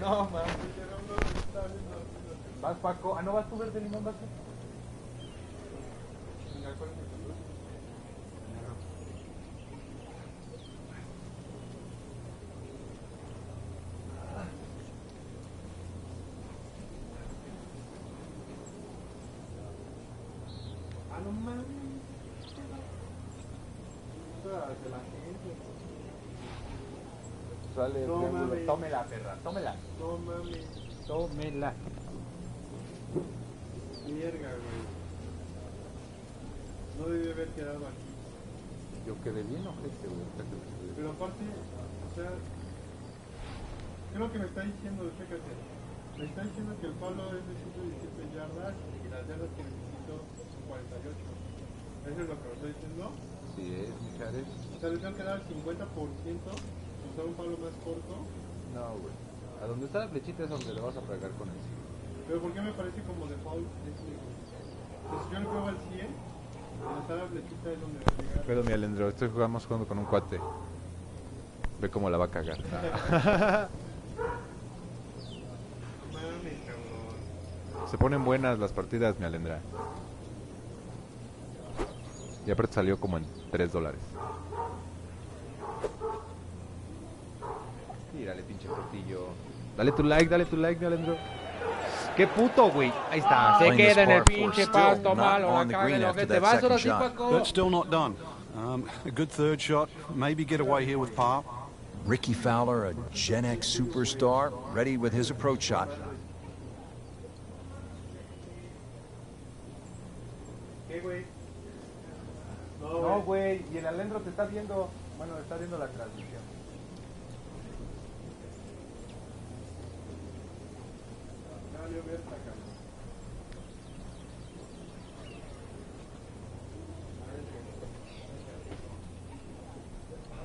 No, mames. Vas, Paco. Ah, ¿no vas tú verde limón, vas tú? Ah, no mames. De la gente. Sale, no mames. Tómela, perra, tómela. No mames. Tómela. Mierda, güey. No debí haber quedado aquí. Yo quedé bien, ojete, güey. Pero aparte, o sea, creo que me está diciendo, fíjate, me está diciendo que el palo es de 117 yardas y las yardas que necesito son 48. ¿Eso es lo que me está diciendo? Sí, es, Mijares. O sea, le tengo que dar el 50%, usar un palo más corto. No, güey. A donde está la flechita es donde le vas a pegar con eso. Pero ¿por qué me parece como default? Entonces yo le pego al 100, donde está la flechita es donde va a llegar. Pero mi Alendro, jugando con un cuate. Ve cómo la va a cagar. Se ponen buenas las partidas, mi Alendra. Y aparte salió como en $3. Tírale, pinche portillo. Dale tu like, mi Alendro. ¡Qué puto, güey! Ahí está. Se queda en el pinche pasto malo. La caga lo que te vas ahora sí, Paco. But still not done. A good third shot. Maybe get away here with par. Ricky Fowler, a Gen X superstar, ready with his approach shot. ¿Qué, güey? No, güey. Y el Alendro te está viendo. Bueno, está viendo la transmisión.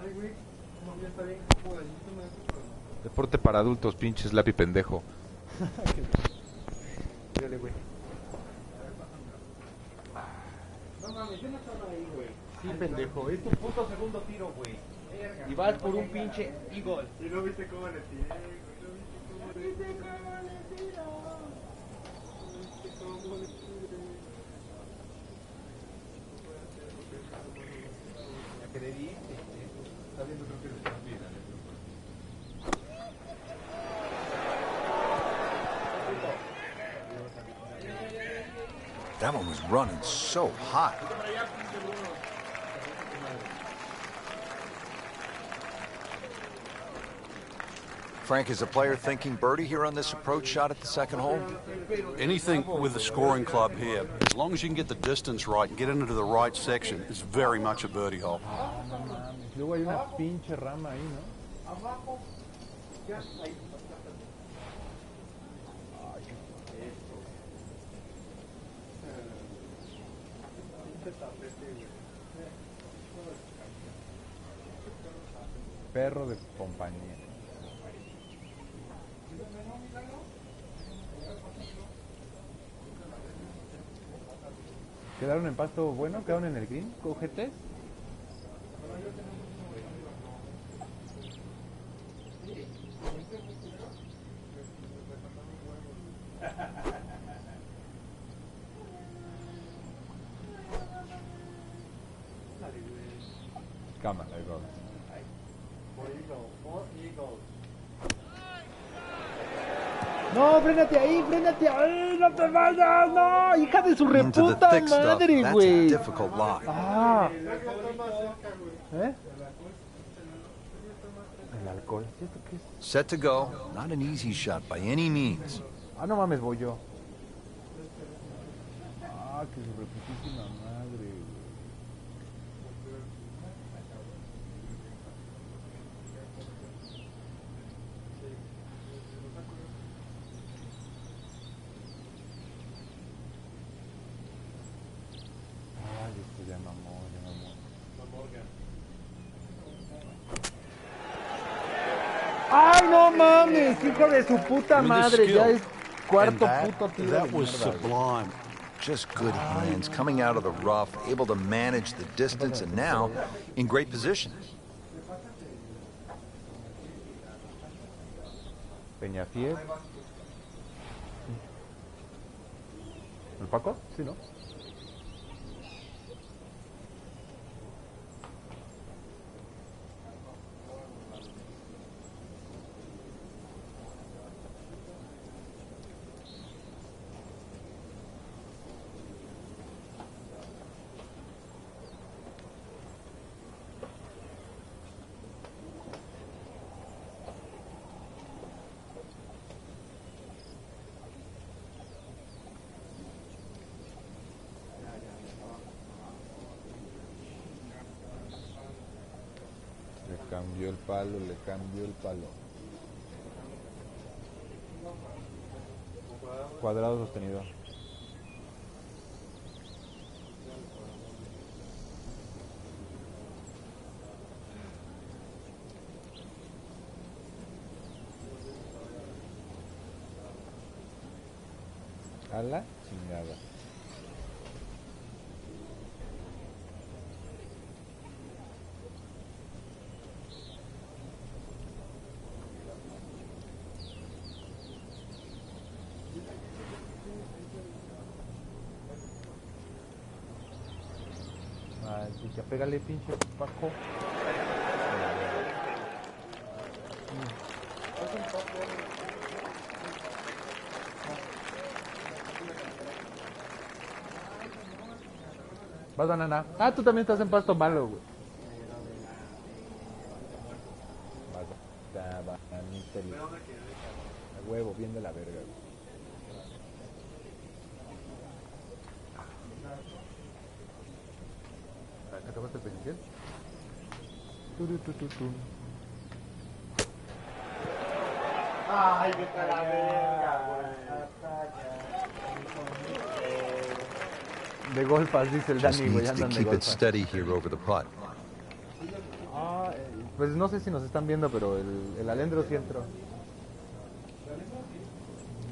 Ay, güey. No, ya está bien. Deporte para adultos, pinches lápiz pendejo. Dale, güey. No mames, yo no estaba ahí, güey. Sí, pendejo. Es tu puto segundo tiro, güey. Y vas por un pinche eagle. Y no viste cómo le tiré, güey. No viste cómo le tiré. Ya quedé bien. Está viendo, creo que le está bien. That one was running so hot. Frank, is the player thinking birdie here on this approach shot at the second hole? Anything with the scoring club here, as long as you can get the distance right and get into the right section, is very much a birdie hole. Luego hay una pinche rama ahí, ¿no? Abajo. Perro de compañía. ¿Quedaron en pasto bueno? ¿Quedaron en el green? ¿Cogetes? Cámara, ahí va. No, frénate ahí, no te vayas, no, hija de su reputa madre, güey. Ah. ¿Eh? El alcohol, ¿esto qué es? Set to go. Not an easy shot by any means. Ah, no mames, voy yo. Ah, que su reputísima madre, güey. ¡Ay, no mames! ¡Hijo de su puta madre! Ya es cuarto puto tiro de mierda. Just good hands, coming out of the rough, able to manage the distance, and now in great position. Peñafiel. ¿El Paco? Sí, ¿no? Le cambió el palo. Cuadrado sostenido. A la chingada. Ya pégale, pinche Paco. Vas, banana. Ah, tú también estás en pasto malo, güey. Vas, bananita. A huevo, bien de la verga, güey. ¿Acabaste el peñiquel? Ay, vete a la verga, güey. De golfas, dice el Just Dani, güey, needs to andan de keep it golfas. steady here over the putt. Ah, pues no sé si nos están viendo, pero el Alendro sí entró.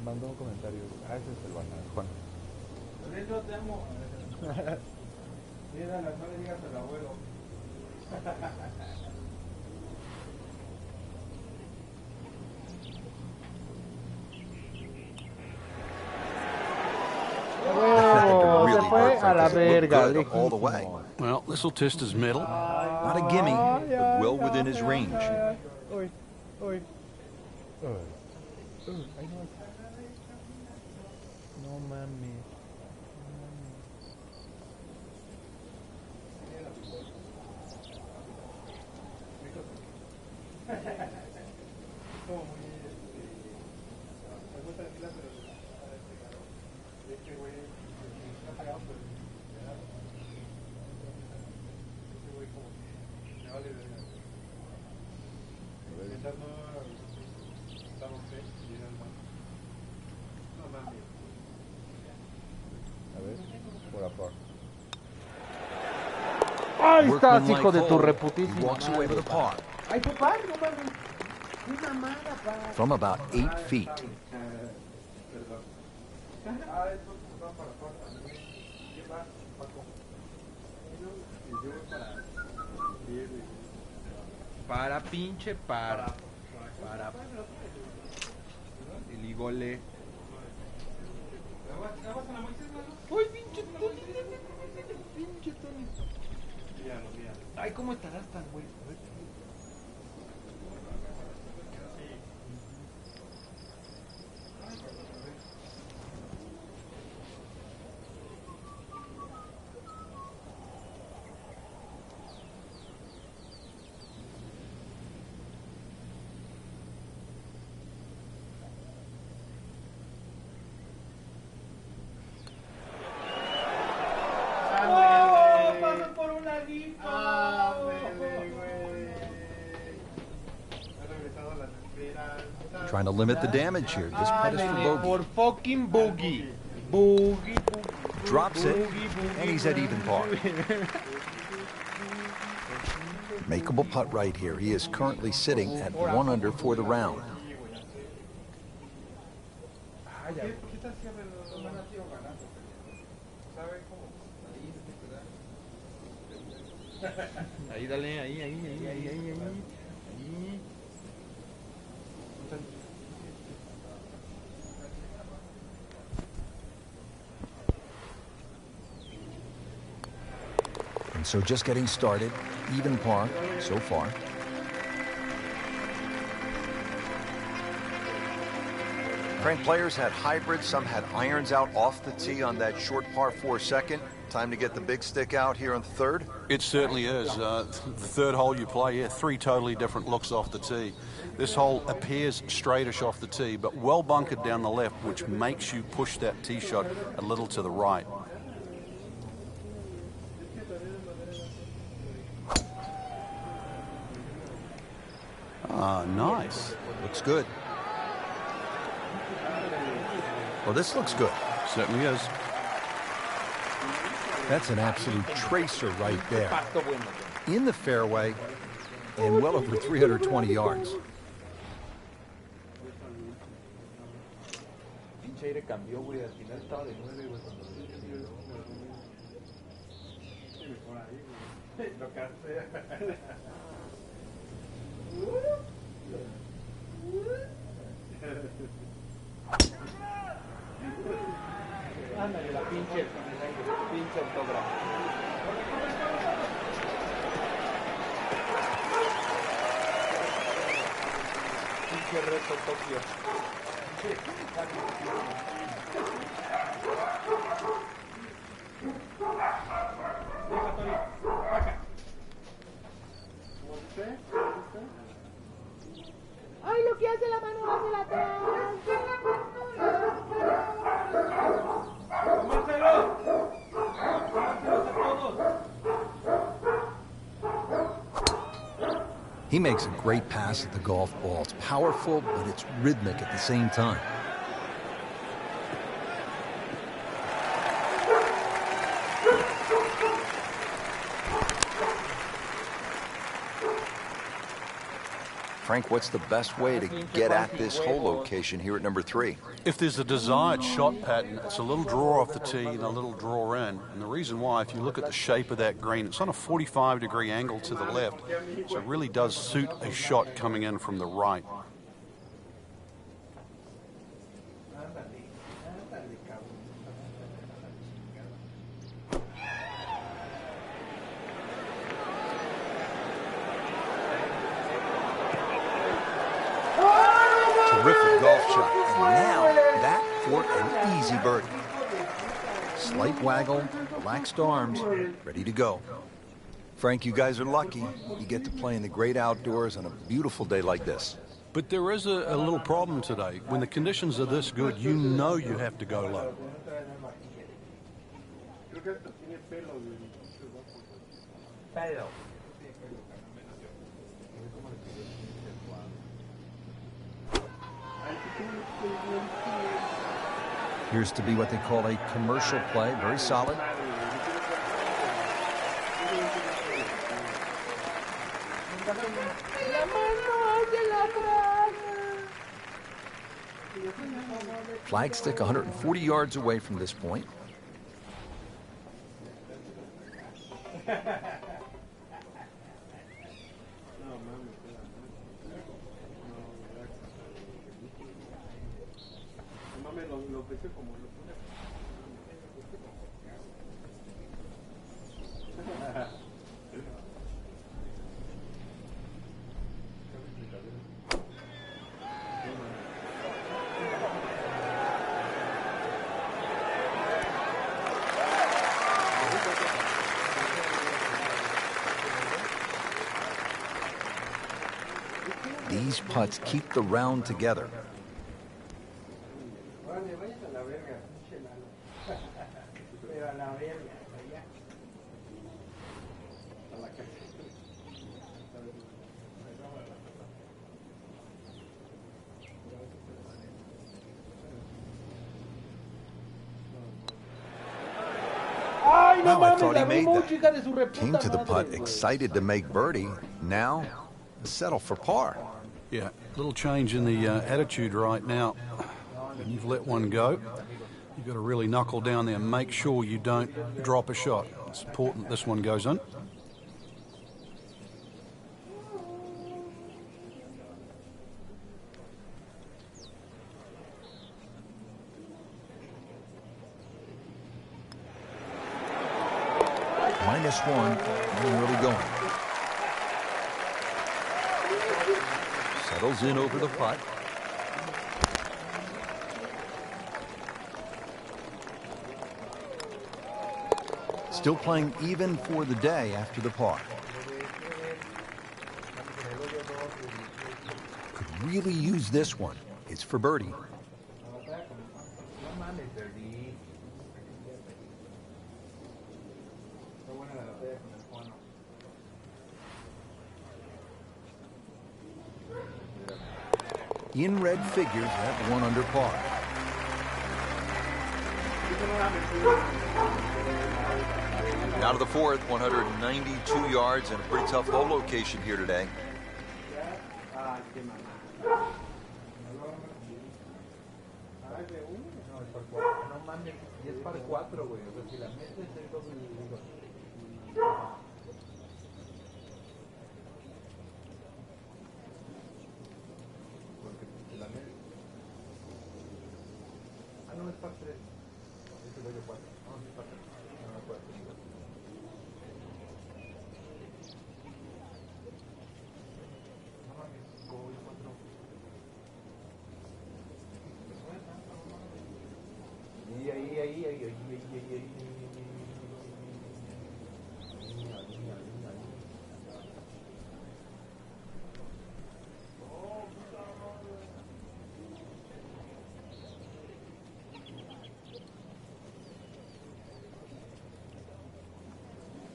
Mandó un comentario. Ah, ese es el banana, Juan. Alendro, te amo. Mira, no le digas al abuelo. Oh, Really se fue a la perfect. It verga, looked good all the way. lejísimo. Well, this will test his metal. Not a gimme, but well within his range. Uy, uy. Ay, no. No mames. Ahí estás, hijo de tu reputísima. Walks away with a par. Ay, fue par, no mames. Una mala, par. From about 8 feet. Perdón. Ah, esto va para par también. ¿Qué va, Paco? Y yo Para pinche para. El igole. Uy, pinche Tony. Pinche Tony. Ay, ¿cómo estarás tan güey? Trying to limit the damage here. This putt is for bogey. Por fucking boogie. Boogie. Drops it, and he's at even par. Makeable putt right here. He is currently sitting at 1 under for the round. Ahí, dale, ahí. And so just getting started, even par so far. Frank, players had hybrids, some had irons out off the tee on that short par 4 second. Time to get the big stick out here on the third? It certainly is. The third hole you play, 3 totally different looks off the tee. This hole appears straightish off the tee, but well bunkered down the left, which makes you push that tee shot a little to the right. Ah, nice. Looks good. Well, this looks good. Certainly is. That's an absolute tracer right there. In the fairway and well over 320 yards. Ándale, la pinche autógrafo. Pinche reto Tokio. ¡Ay, lo que hace la mano hacia la atrás! He makes a great pass at the golf ball. It's powerful, but it's rhythmic at the same time. Frank, what's the best way to get at this hole location here at number 3? If there's a desired shot pattern, it's a little draw off the tee and a little draw in. And the reason why, if you look at the shape of that green, it's on a 45-degree angle to the left. So it really does suit a shot coming in from the right. Terrific golf shot. And now that for an easy birdie. Slight waggle, relaxed arms, ready to go. Frank, you guys are lucky. You get to play in the great outdoors on a beautiful day like this. But there is a little problem today. When the conditions are this good, you know you have to go low. Appears to be what they call a commercial play, very solid. Flagstick 140 yards away from this point. These putts keep the round together. Wow, I thought he made that. Came to the putt excited to make birdie. Now, settle for par. Yeah, little change in the attitude right now. When you've let one go, you've got to really knuckle down there and make sure you don't drop a shot. It's important this one goes in. -1, getting early going. Settles in over the putt. Still playing even for the day after the par. Could really use this one. It's for birdie. In red figures at 1 under par. Now to the fourth, 192 yards and a pretty tough hole location here today.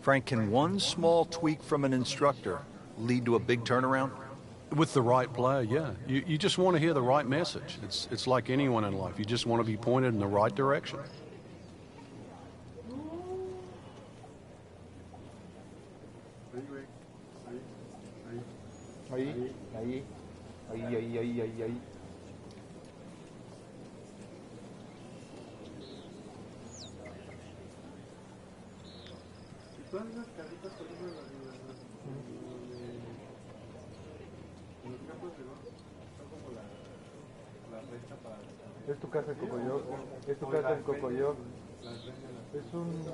Frank, can one small tweak from an instructor lead to a big turnaround? With the right player, yeah. You just want to hear the right message. It's like anyone in life. You just want to be pointed in the right direction. Ahí. Todas esas casitas, por ejemplo, los campos de golf son como la recta para... Es tu casa en Cocoyoc. Es tu casa en Cocoyoc. Es un...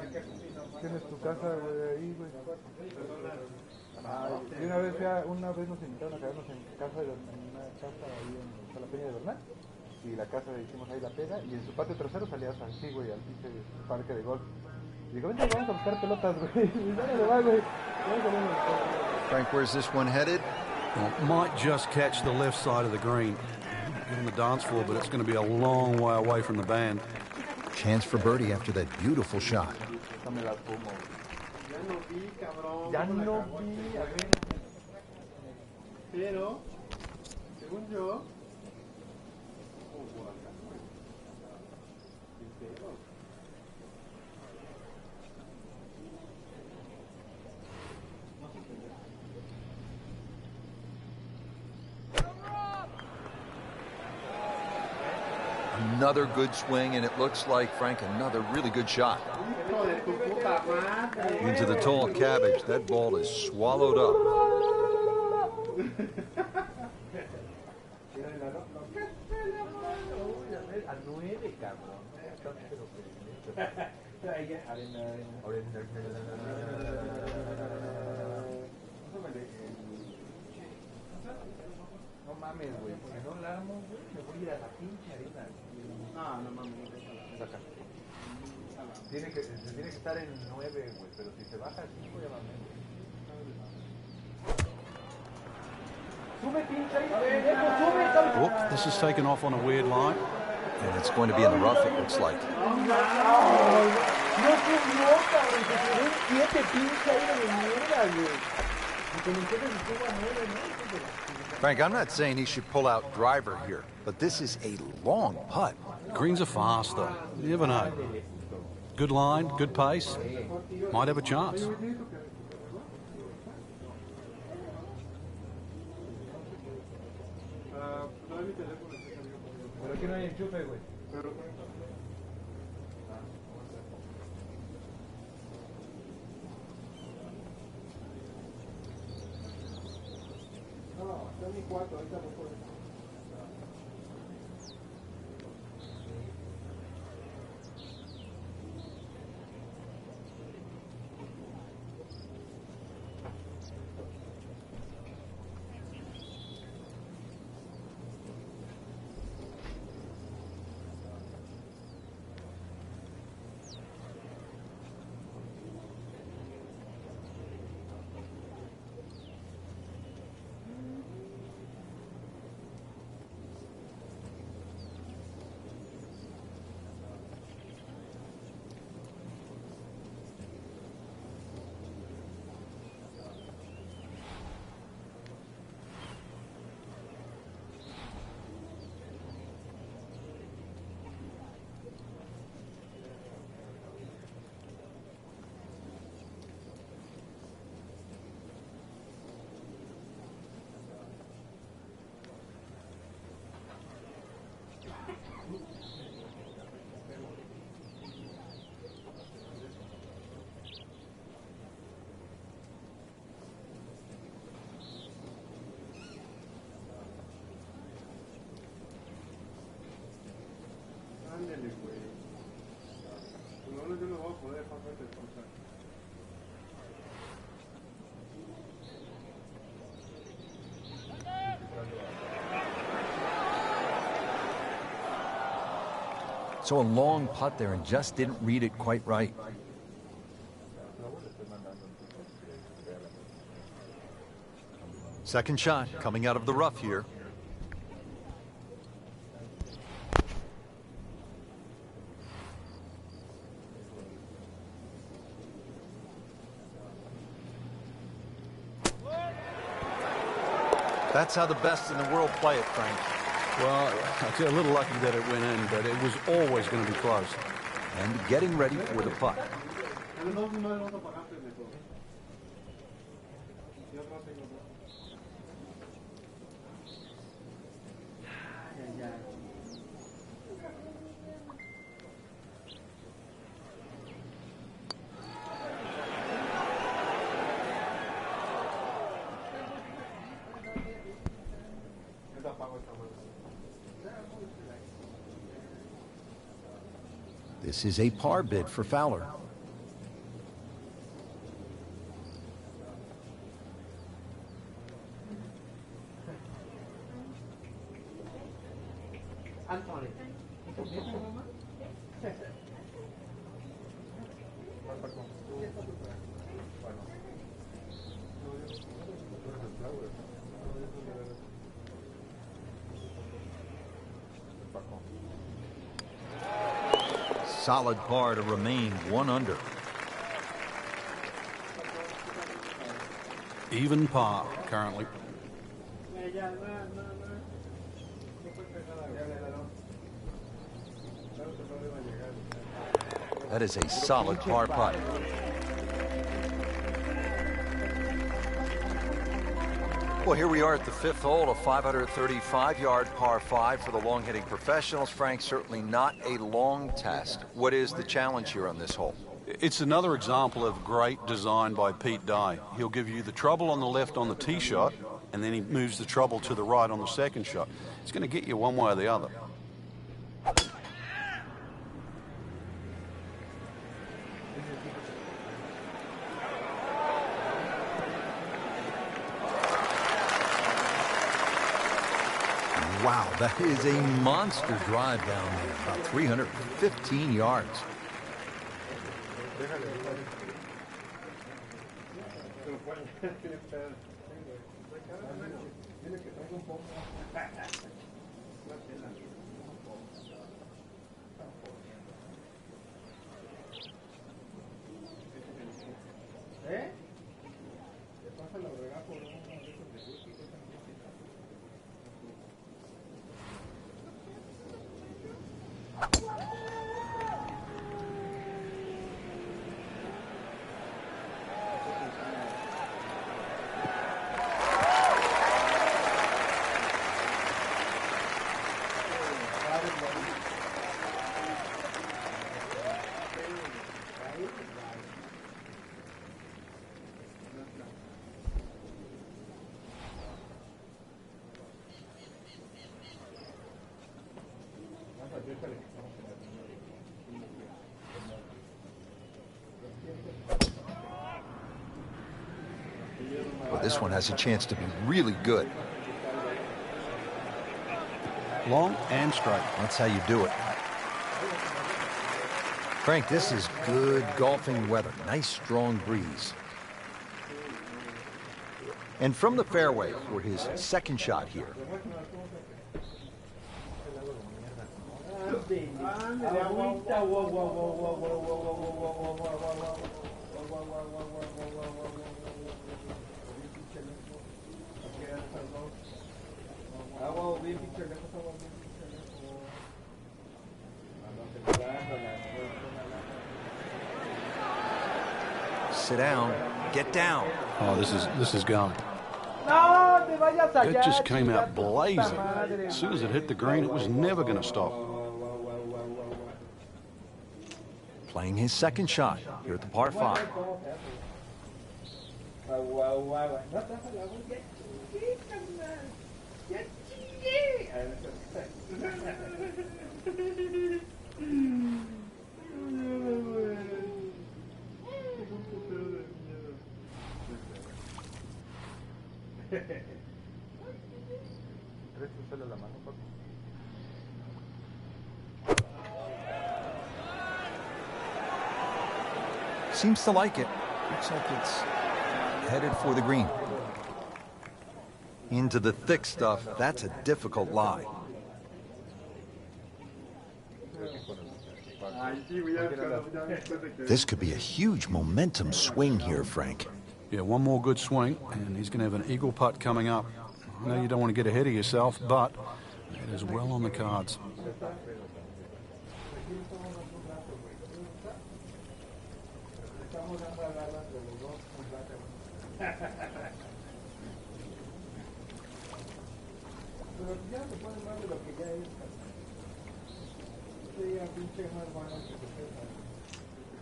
Tienes tu casa ahí, güey. Y una vez nos invitaron a quedarnos en una casa ahí en la Peña de Bernal. Y la casa hicimos ahí la pega. Y en su patio trasero salías así, güey, al pinche parque de golf. Digo, vente, vamos a buscar pelotas, güey. Frank, where's this one headed? Well, might just catch the left side of the green. Get on the dance floor, but it's going to be a long way away from the band. Chance for birdie after that beautiful shot. Ya no vi, a ver. Pero, según yo... Another good swing, and it looks like, Frank, another really good shot. Into the tall cabbage. That ball is swallowed up. No mames, güey. Si no la armo, güey, me voy a ir a la pinche arena. No mames. Acá. Se tiene que estar en 9, güey, pero si se baja a 5 ya va menos. Sube, pinche ahí, sube, cabrón. Oh, this is taken off on a weird line. And it's going to be in the rough, it looks like. No subió, cabrón, se quedó en 7, pinche ahí de mierda, güey. Y con ustedes estuvo a 9, ¿no? Frank, I'm not saying he should pull out driver here, but this is a long putt. Greens are fast, though. You never know. Good line, good pace. Might have a chance. Pero aquí no hay enchufe, güey. No, está en mi cuarto, ahorita voy por eso. So a long putt there and just didn't read it quite right. Second shot coming out of the rough here. That's how the best in the world play it, Frank. Well, I feel a little lucky that it went in, but it was always going to be close. And getting ready for the putt. This is a par bid for Fowler. Solid par to remain 1 under. Even par currently. That is a solid par putt. Well, here we are at the 5th hole, a 535-yard par 5 for the long-hitting professionals. Frank, certainly not a long test. What is the challenge here on this hole? It's another example of great design by Pete Dye. He'll give you the trouble on the left on the tee shot, and then he moves the trouble to the right on the second shot. It's going to get you one way or the other. Wow, that is a monster drive down there, about 315 yards. Well, this one has a chance to be really good. Long and straight. That's how you do it. Frank, this is good golfing weather. Nice strong breeze. And from the fairway for his second shot here. Sit down, get down. Oh, this is going. No, te vayas allá. It just came out blazing. As soon as it hit the green, it was never going to stop. Playing his second shot here at the par 5. ¿Tres te sale la mano, papi? Seems to like it. Looks like it's headed for the green. Into the thick stuff, that's a difficult lie. This could be a huge momentum swing here, Frank. Yeah, one more good swing, and he's going to have an eagle putt coming up. I know you don't want to get ahead of yourself, but it is well on the cards.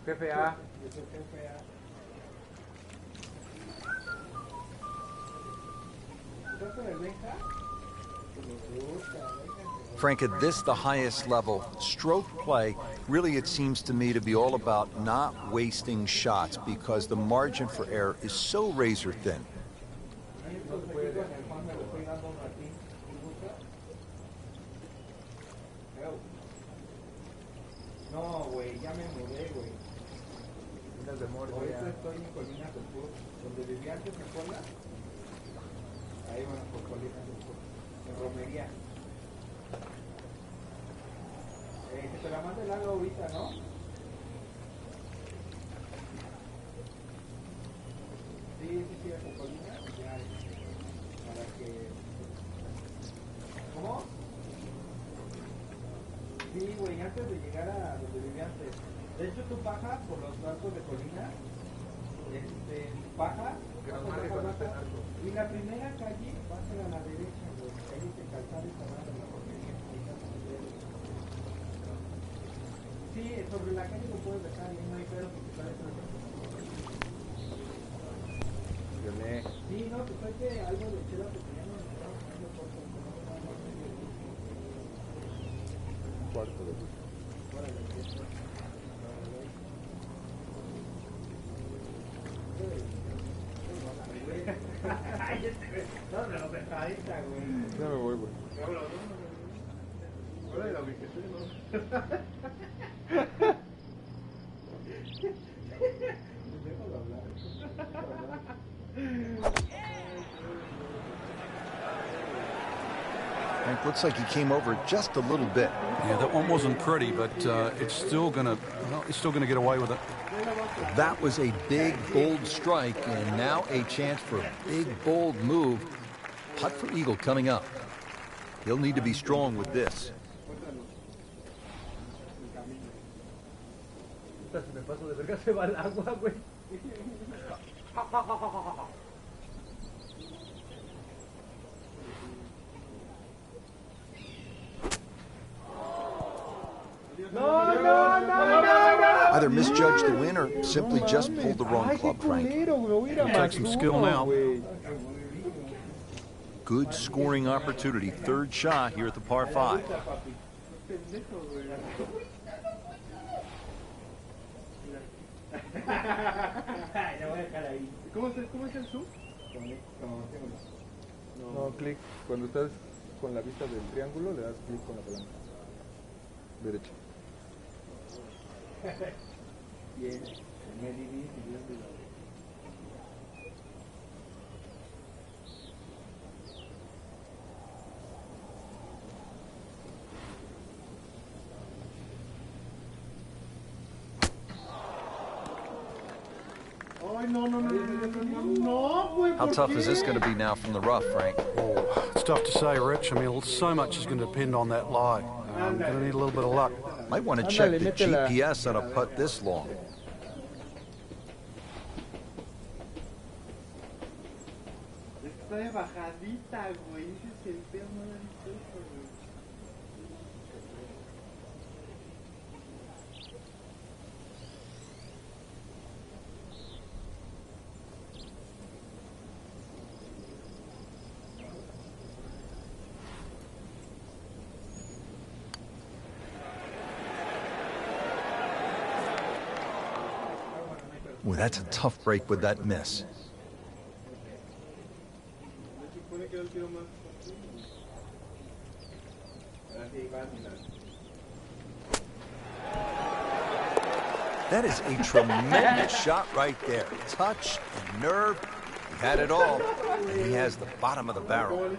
Jefe A. Frank, at this, the highest level, stroke play, really it seems to me to be all about not wasting shots because the margin for error is so razor thin. No, güey, ya me mudé, güey. Ahorita estoy en Colinas del Sur, donde vivía antes en Puebla. Ahí van por Colinas del Sur, en Romería. Que te la mande el agua ahorita, ¿no? Sí, a Colinas, ya, para que... ¿Cómo? Sí, güey, antes de llegar a donde vivía antes. De hecho, tú bajas por los barcos de Colinas, bajas, y la primera calle va a ser a la derecha, güey, ahí te calzar esta banda de la porquería. Sí, sobre la calle lo puedes dejar, y no hay pedo porque sale todo. Sí, no, pues hay que algo de chela porque ya no nos estamos poniendo corto, Un cuarto de no, me lo dejadita, güey. Ya me voy, güey. Hola, la ubicación, ¿no? Frank, looks like he came over just a little bit. Yeah, that one wasn't pretty, but it's still gonna get away with it. That was a big, bold strike, and now a chance for a big, bold move. Putt for eagle coming up. He'll need to be strong with this. Si me paso de verga se va al agua, güey. Either misjudged the win or simply just pulled the wrong club, Frank. It'll take some skill now. Good scoring opportunity. Third shot here at the par 5. ¿Cómo es el zoom? No, clic. Cuando estás con la vista del triángulo, le das clic con la palanca. Derecha. Bien, me divide. How tough is this going to be now from the rough, Frank? Oh, it's tough to say, Rich. I mean, so much is going to depend on that lie. I'm going to need a little bit of luck. Might want to check the GPS on a putt this long. Está de bajadita, güey. Ese es el peor modo de todo, güey. Boy, that's a tough break with that miss. quedó el tiro más continuo. Ahora sí, vas, mira. That is a tremendous shot right there. Touch and nerve. He had it all, and he has the bottom of the barrel.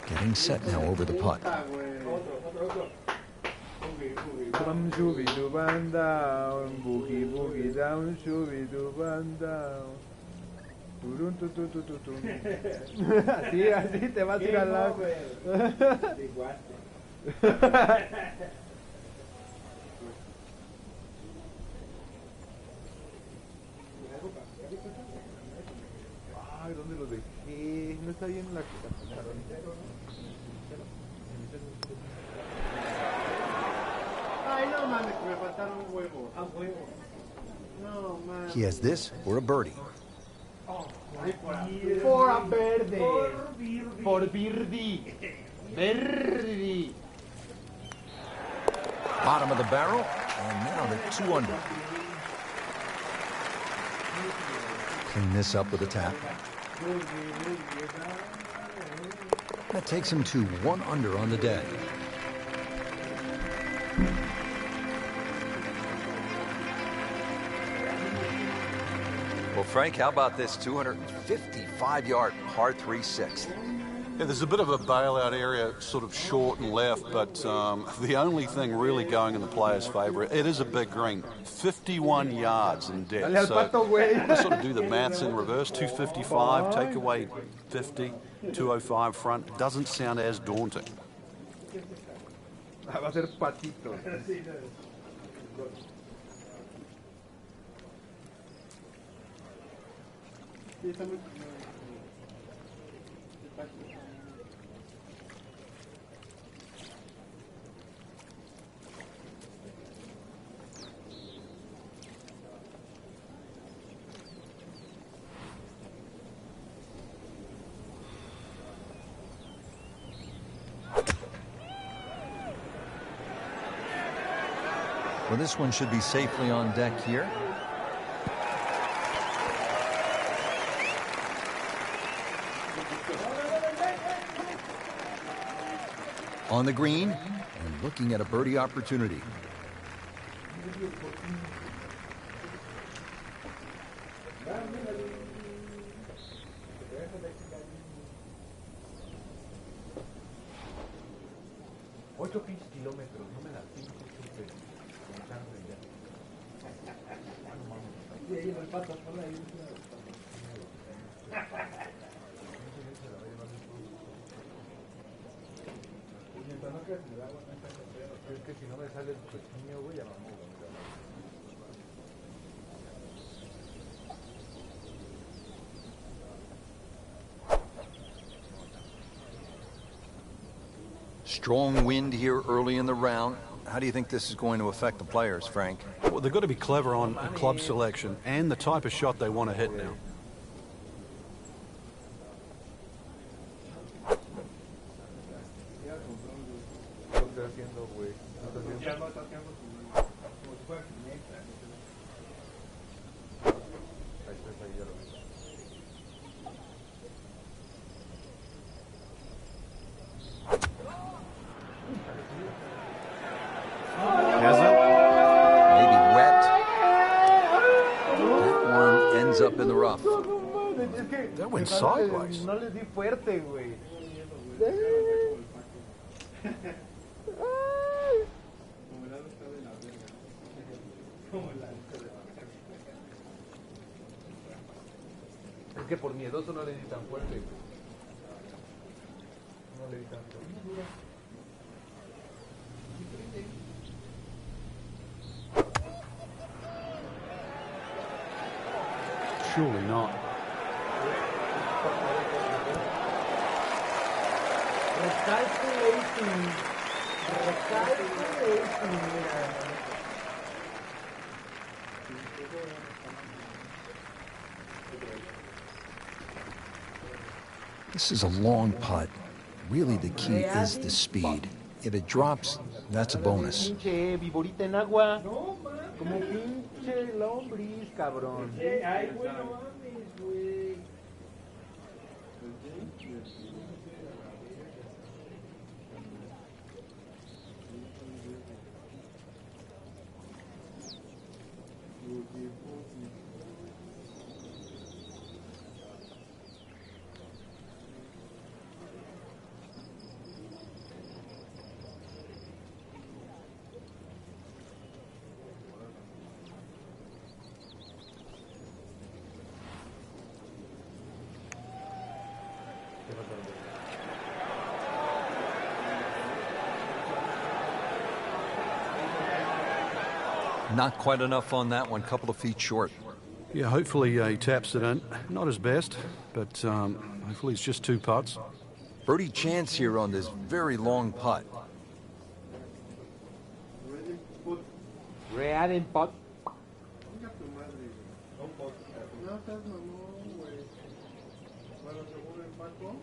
Getting set now over the putt. Bam shooby do band down, boogie boogie down, shooby do band down. Turun tu tu tu tu tu. Así, así te vas a ir al lado. Ay, ¿dónde lo dejé? No está bien la Ay, no mames, que me faltaron huevos. Ah, huevos. No mames. He has this or a birdie. For a verde. For birdie. Birdie. Bottom of the barrel, and now they're 2 under. Clean this up with a tap. That takes him to 1 under on the day. Well, Frank, how about this 255-yard par 3 sixth? Yeah, there's a bit of a bailout area, sort of short and left, but the only thing really going in the player's favour, it is a big green, 51 yards in depth. So let's sort of do the maths in reverse. 255, take away 50, 205 front. It doesn't sound as daunting. Va a ser patito. Well, this one should be safely on deck here. On the green, and looking at a birdie opportunity. Es que si no me sale el pequeño, güey, ya vamos. Strong wind here early in the round. How do you think this is going to affect the players, Frank? Well, they've got to be clever on club selection and the type of shot they want to hit now. That went sideways. No le di fuerte, güey. Es que por miedoso no le di tan fuerte. No le di tanto. Surely not. Recalculating. This is a long putt. Really, the key is the speed. If it drops, that's a bonus. Pinche viborita en agua. Como pinche lombriz, cabrón. Ay, güey, no mames, güey. Not quite enough on that one, couple of feet short. Yeah, hopefully he taps it in. Not his best, but hopefully it's just 2 putts. Birdie chance here on this very long putt. Real en pot. Venga tu madre, güey. No seas mamón, güey. Bueno, seguro empato.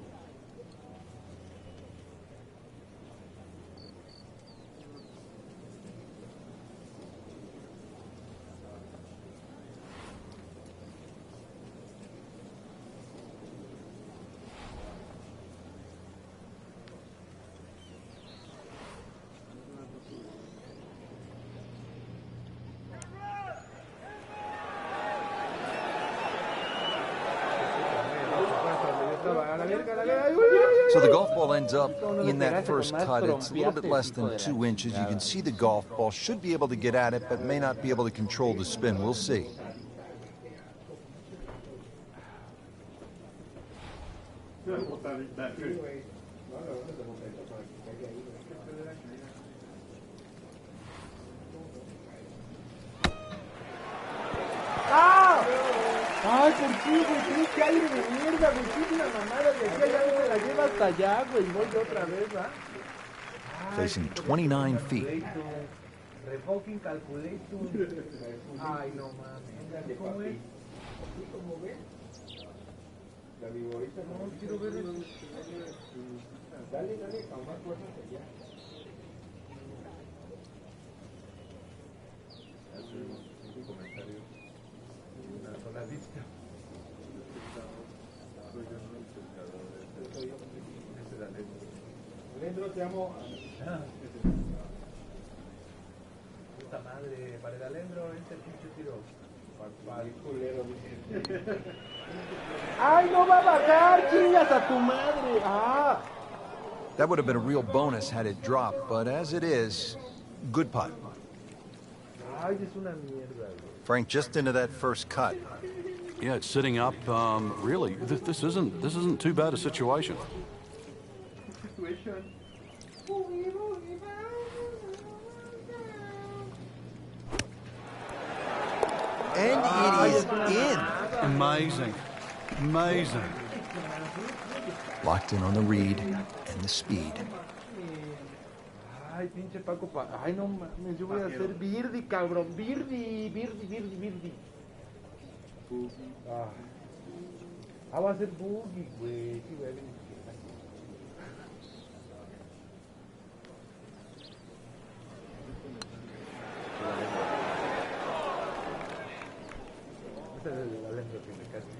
So the golf ball ends up in that first cut. It's a little bit less than 2 inches. You can see the golf ball should be able to get at it, but may not be able to control the spin. We'll see. Ay, ¿por qué, güey? ¿Qué aire de mierda, güey? ¿Qué es una mamada de aquí allá? No me la lleva hasta allá, güey. Voy yo otra vez, ¿va? Facing 29 feet. Revoking calculator. Ay, no mames. ¿Cómo es? ¿Cómo ves? La viborita, No, quiero ver eso. Dale, con más fuerza allá. Un comentario. Una sola vista. Soy yo, no el pescador. Ese era Lendro. Lendro, te amo. Puta madre, para el alendro, este pinche tiro. Para el culero, dice. ¡Ay, no va a bajar! ¡Chingas a tu madre! ¡Ah! That would have been a real bonus had it dropped, but as it is, good putt. ¡Ay, es una mierda, güey! Frank, just into that first cut. Yeah, it's sitting up. Really, this isn't too bad a situation. And it is in. Amazing. Amazing. Locked in on the read and the speed. Ay, pinche Paco, ay, no mames, yo voy a hacer birdie, cabrón, birdie. Va a ser boogie, güey, sí, güey. Este es el alendro que me casi.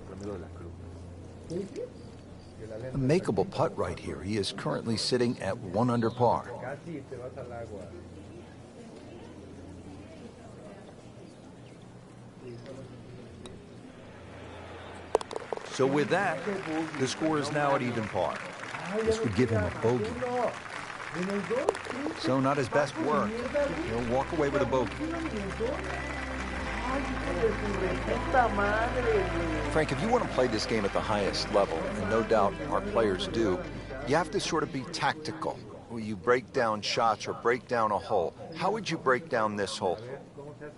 El amigo de la cruz. ¿Qué dices? A makeable putt right here. He is currently sitting at 1 under par. Casi te vas al agua. So with that, the score is now at even par. This would give him a bogey. So not his best work. He'll walk away with a bogey. Frank, if you want to play this game at the highest level, and no doubt our players do, you have to sort of be tactical. You break down shots or break down a hole. How would you break down this hole?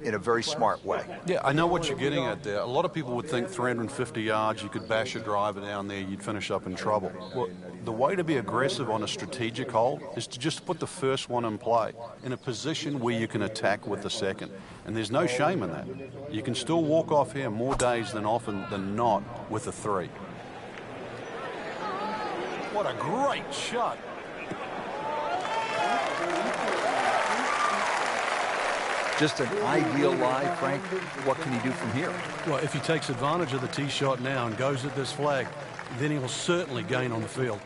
In a very smart way. Yeah, I know what you're getting at there. A lot of people would think 350 yards, you could bash a driver down there, you'd finish up in trouble. Well, the way to be aggressive on a strategic hole is to just put the first one in play in a position where you can attack with the second. And there's no shame in that. You can still walk off here more days than often than not with a 3. What a great shot. Just an ideal lie, Frank. What can he do from here? Well, if he takes advantage of the tee shot now and goes at this flag, then he will certainly gain on the field.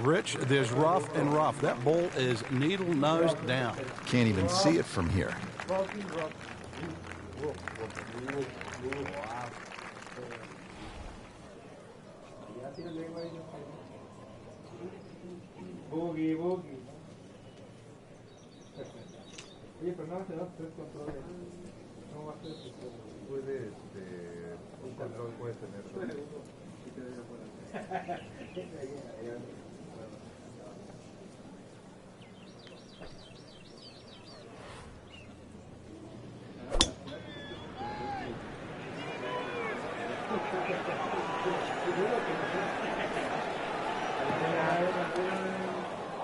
Rich, there's rough and rough. That ball is needle-nosed down. Can't even see it from here. Boogie, boogie. Oye, pero no, te das 3 controles. No va a ser Puede, un control puede tener.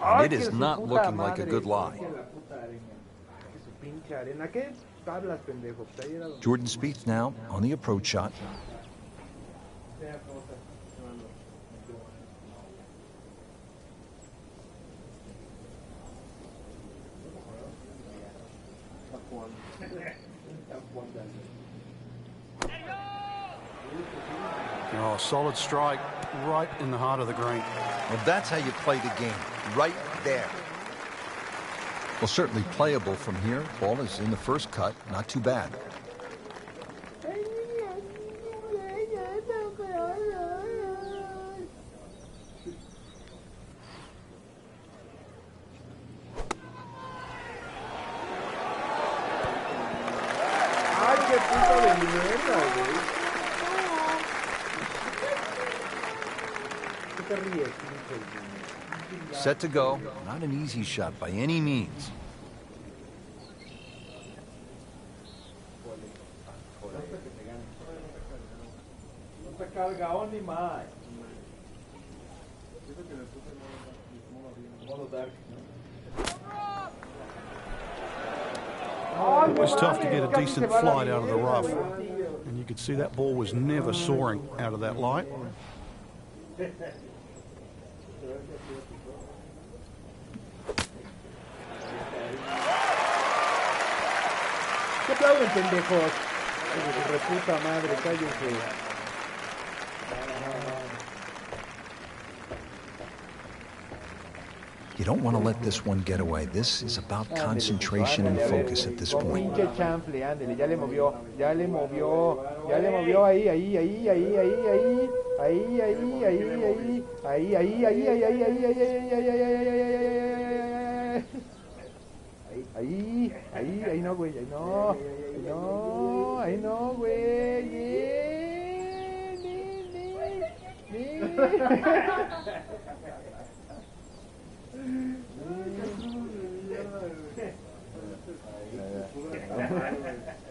And it is not looking like a good lie. Jordan Spieth now on the approach shot. Oh, solid strike right in the heart of the green. Well, that's how you play the game, right there. Well, certainly playable from here. Ball is in the first cut, not too bad. Set to go. Not an easy shot by any means. It was tough to get a decent flight out of the rough. And you could see that ball was never soaring out of that light. ¿Qué aplauden, pendejos? Reputa madre, cállense. You don't want to let this one get away. This is about concentration and focus at this point. Pinche chanfle, ándele, ya le movió, ya le movió, ya le movió ahí, ahí, ahí, ahí, ahí, ahí, ahí, ahí, ahí, ahí, ahí, ahí, ahí, ahí, ahí, ahí, ahí, ahí, no, güey, ahí no, ahí no, ahí no, güey,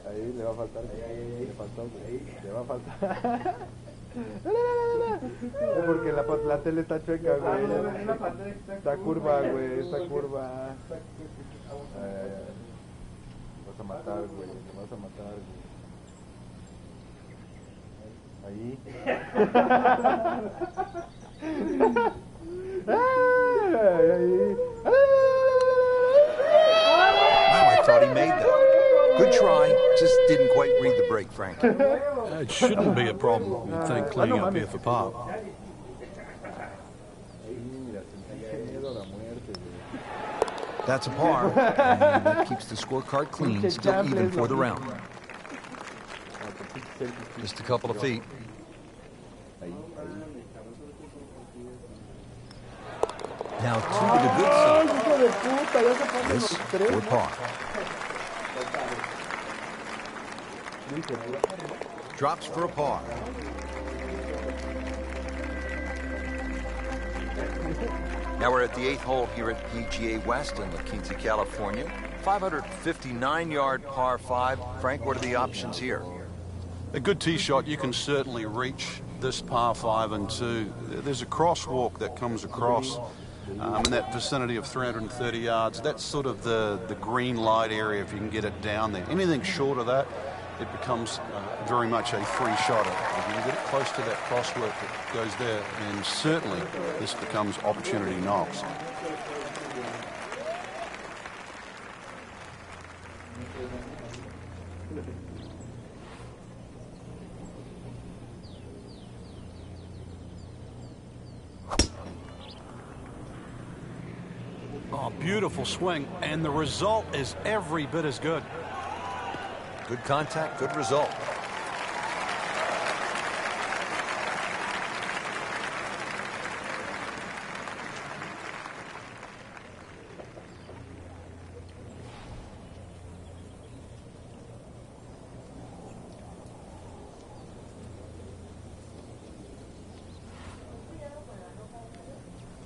Ahí le va a faltar, le faltó, le va a faltar. Porque la tele está chueca, güey. Está curva, güey, está curva. Vas a matar, güey, te vas a matar, Ahí. Wow, I thought he made that. Good try, just didn't quite read the break, Frank. It shouldn't be a problem, you'd think, cleaning up here for par. That's a par, and that keeps the scorecard clean, still even for the round. Just a couple of feet. Now two to the good side. This for par. Drops for a par. Now we're at the 8th hole here at PGA West in La Quinta, California. 559-yard par 5. Frank, what are the options here? A good tee shot, you can certainly reach this par 5 and 2. There's a crosswalk that comes across in that vicinity of 330 yards. That's sort of the green light area if you can get it down there. Anything short of that, it becomes very much a free shot. If you can get it close to that crosswalk that goes there, and certainly this becomes opportunity knocks. Oh, beautiful swing, and the result is every bit as good. Good contact, good result.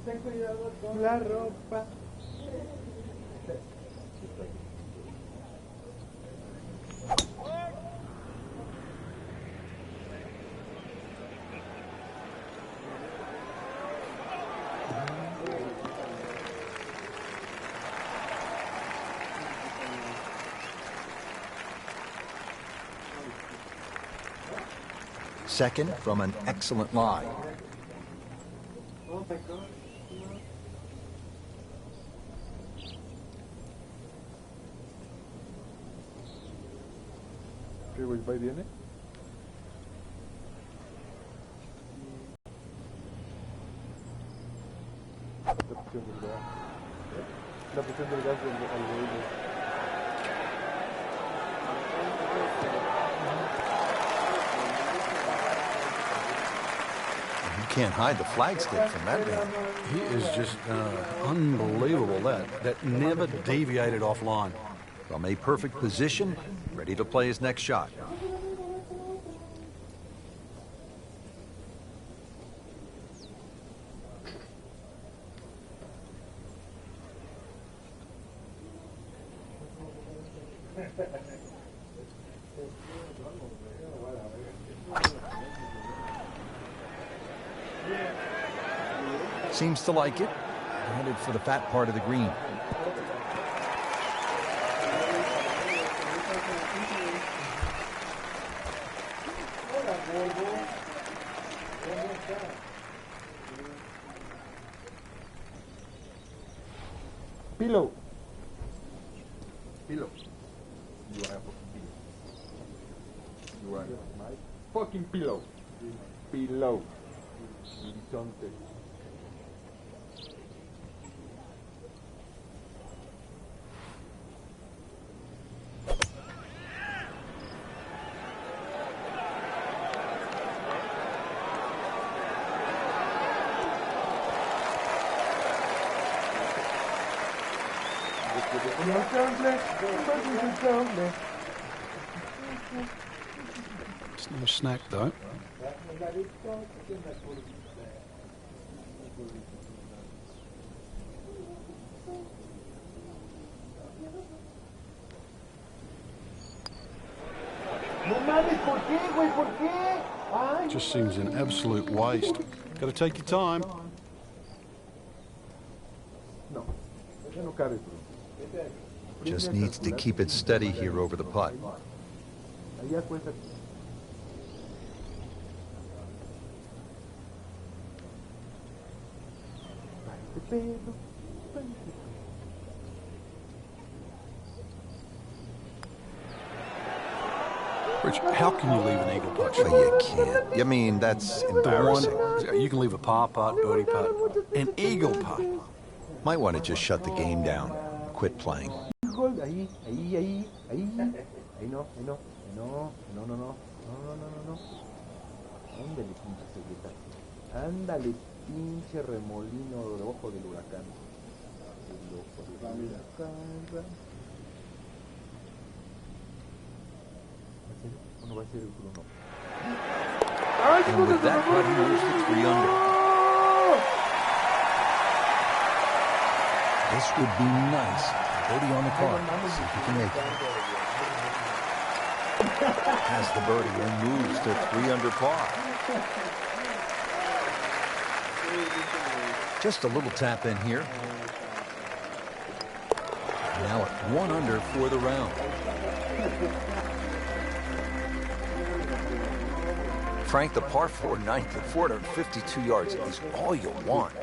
Ten cuidado con la ropa. Second from an excellent lie. Oh my God. ¿Qué güey? ¿Va y viene? La presión del gas. La presión del gas al vehículo. You can't hide the flag stick from that man. He is just unbelievable. That never deviated offline. From a perfect position, ready to play his next shot. Seems to like it. Headed for the fat part of the green. Pillow. Pillow. You are a fucking pillow. You are my fucking pillow. Pillow. Horizonte. It's no snack though. No mames, ¿por qué, güey? ¿Por qué? Ay. Just seems an absolute waste. Got to take your time. No. Ese no cabe, bro. Just needs to keep it steady here over the putt. Ahí acuéstate. Rich, how can you leave an eagle putt? But you can't. I mean, that's embarrassing. You can leave a par putt, birdie putt, an eagle putt. Might want to just shut the game down. Quit playing. Ahí, ahí, ahí, ahí. Ahí no, ahí no. No, no, no, no. No, no, no, no, no. Ándale, pinche secretario. Ándale, pinche remolino debajo del huracán. Debajo del huracán. ¿O no va a ser el Bruno? And with that putt, he moves to 3 under. This would be nice. Birdie on the card. See if he can make it. Has the birdie and moves to 3 under par. Just a little tap in here. Now at 1 under for the round. Frank, the par 4 ninth at 452 yards is all you want.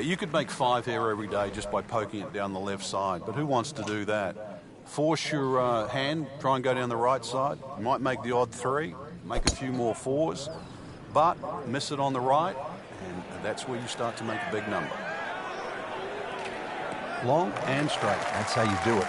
You could make 5 here every day just by poking it down the left side, but who wants to do that? Force your hand, try and go down the right side. You might make the odd 3, make a few more 4s, but miss it on the right, and that's where you start to make a big number. Long and straight. That's how you do it.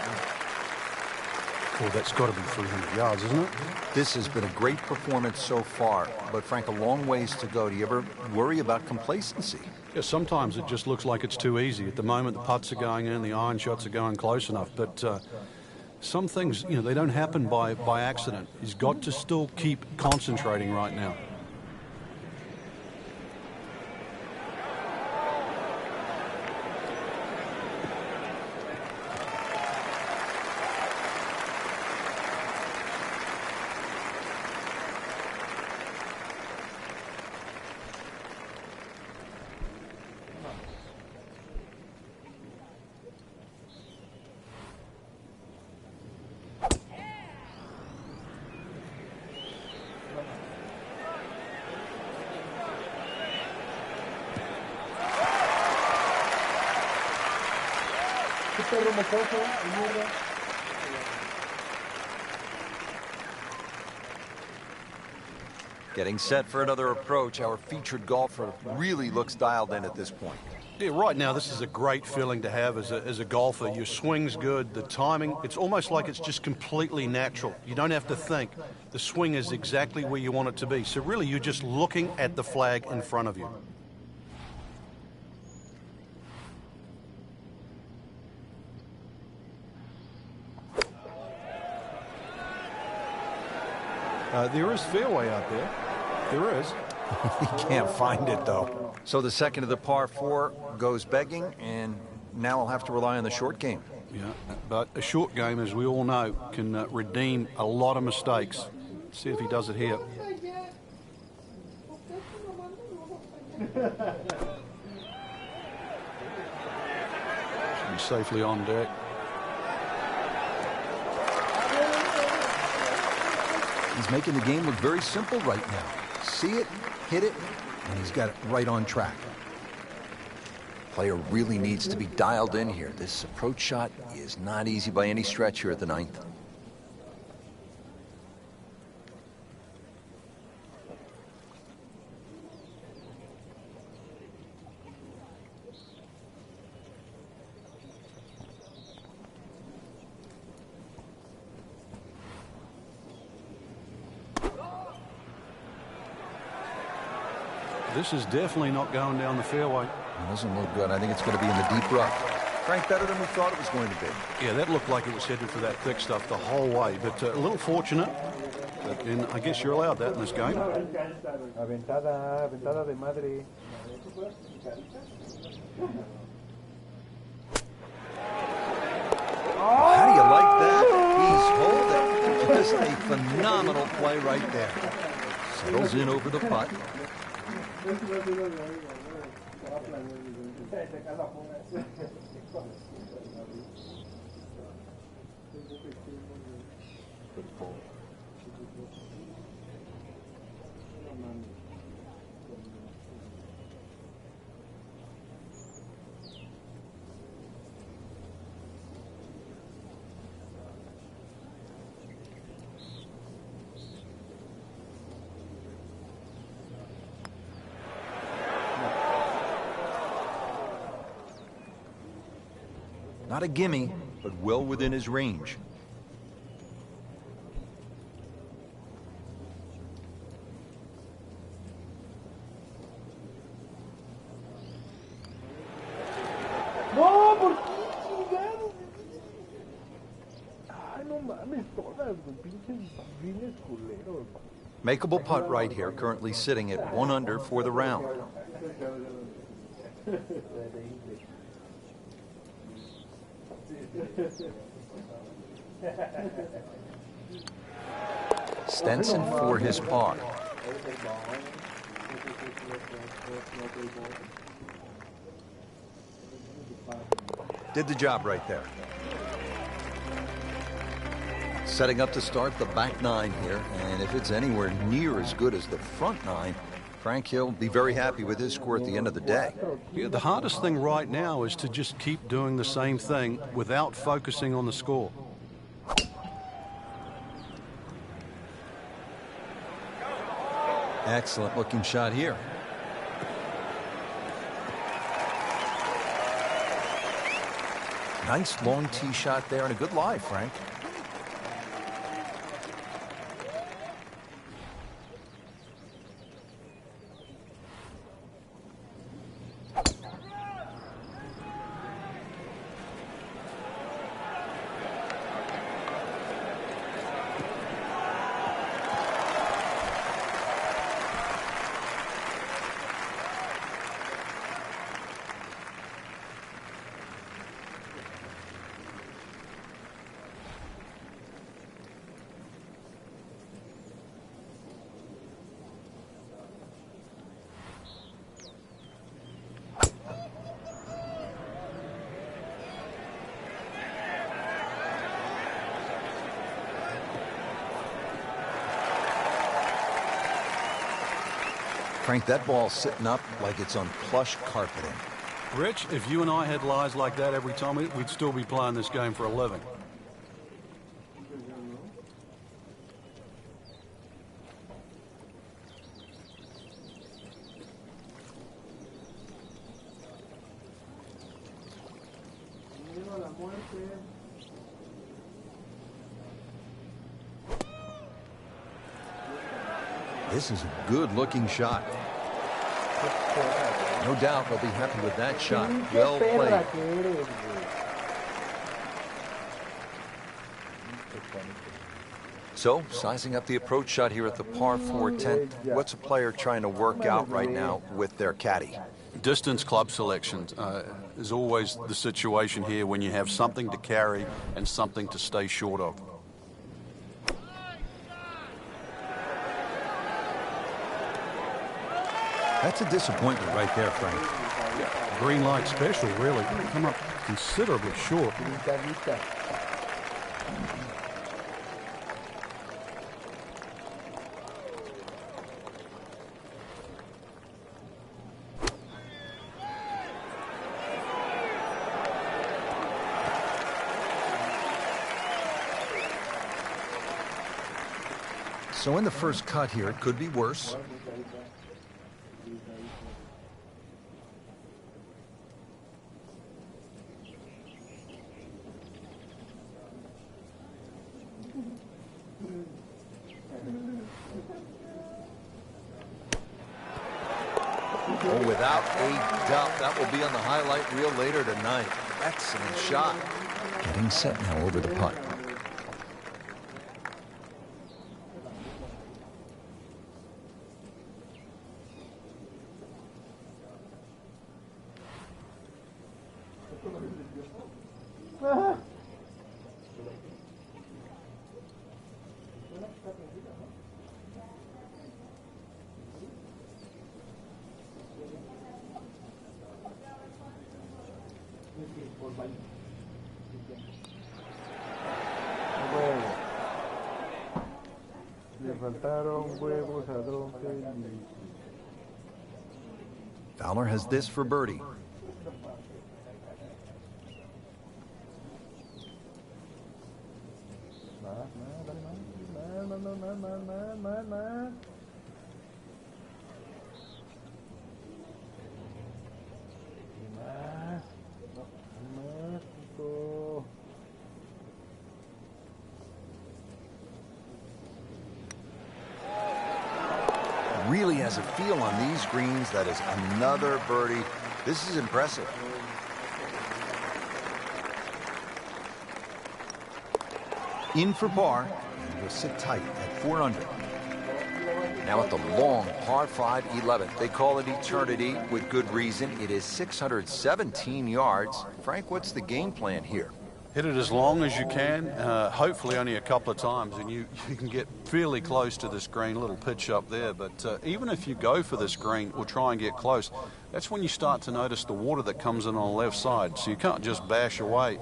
Well, that's got to be 300 yards, isn't it? This has been a great performance so far, but Frank, a long ways to go. Do you ever worry about complacency? Yeah, sometimes it just looks like it's too easy. At the moment, the putts are going in, the iron shots are going close enough, but some things, you know, they don't happen by accident. He's got to still keep concentrating right now. Getting set for another approach. Our featured golfer really looks dialed in at this point. Yeah, right now this is a great feeling to have as a golfer. Your swing's good, the timing, it's almost like it's just completely natural. You don't have to think. The swing is exactly where you want it to be. So really you're just looking at the flag in front of you. There is fairway out there. There is. He can't find it, though. So the second of the par 4 goes begging, and now I'll have to rely on the short game. Yeah, but a short game, as we all know, can redeem a lot of mistakes. Let's see if he does it here. Should be safely on deck. He's making the game look very simple right now. See it, hit it, and he's got it right on track. Player really needs to be dialed in here. This approach shot is not easy by any stretch here at the 9th. This is definitely not going down the fairway. It doesn't look good. I think it's going to be in the deep rough. Frank, better than we thought it was going to be. Yeah, that looked like it was headed for that thick stuff the whole way, but a little fortunate. And I guess you're allowed that in this game. Aventada de madre. How do you like that? He's holding. Just a phenomenal play right there. Settles in over the putt. Not a gimme, but well within his range. No, ¿por qué chingados? Ay, no mames, todas, güey, pinches fines culeros. Makeable putt right here, currently sitting at 1 under for the round. Stenson for his par. Did the job right there. Setting up to start the back nine here, and if it's anywhere near as good as the front nine, Frank Hill will be very happy with his score at the end of the day. Yeah, the hardest thing right now is to just keep doing the same thing without focusing on the score. Excellent looking shot here. Nice long tee shot there and a good lie, Frank. Frank, that ball's sitting up like it's on plush carpeting. Rich, if you and I had lies like that every time, we'd still be playing this game for a living. This is a good-looking shot. No doubt they'll be happy with that shot. Well played. So, sizing up the approach shot here at the par 4 10th, what's a player trying to work out right now with their caddy? Distance club selection is always the situation here when you have something to carry and something to stay short of. That's a disappointment right there, Frank. Yeah, green light special, really. Come up considerably short. So in the first cut here, it could be worse. Oh, without a doubt, that will be on the highlight reel later tonight. Excellent shot. Getting set now over the putt. Fowler has this for birdie. Really has a feel on these greens. That is another birdie. This is impressive. In for par, and will sit tight at 4 under. Now at the long par 5 11th. They call it eternity with good reason. It is 617 yards. Frank, what's the game plan here? Hit it as long as you can, hopefully only a couple of times, and you can get fairly close to this green, little pitch up there. But even if you go for this green or try and get close, that's when you start to notice the water that comes in on the left side. So you can't just bash away.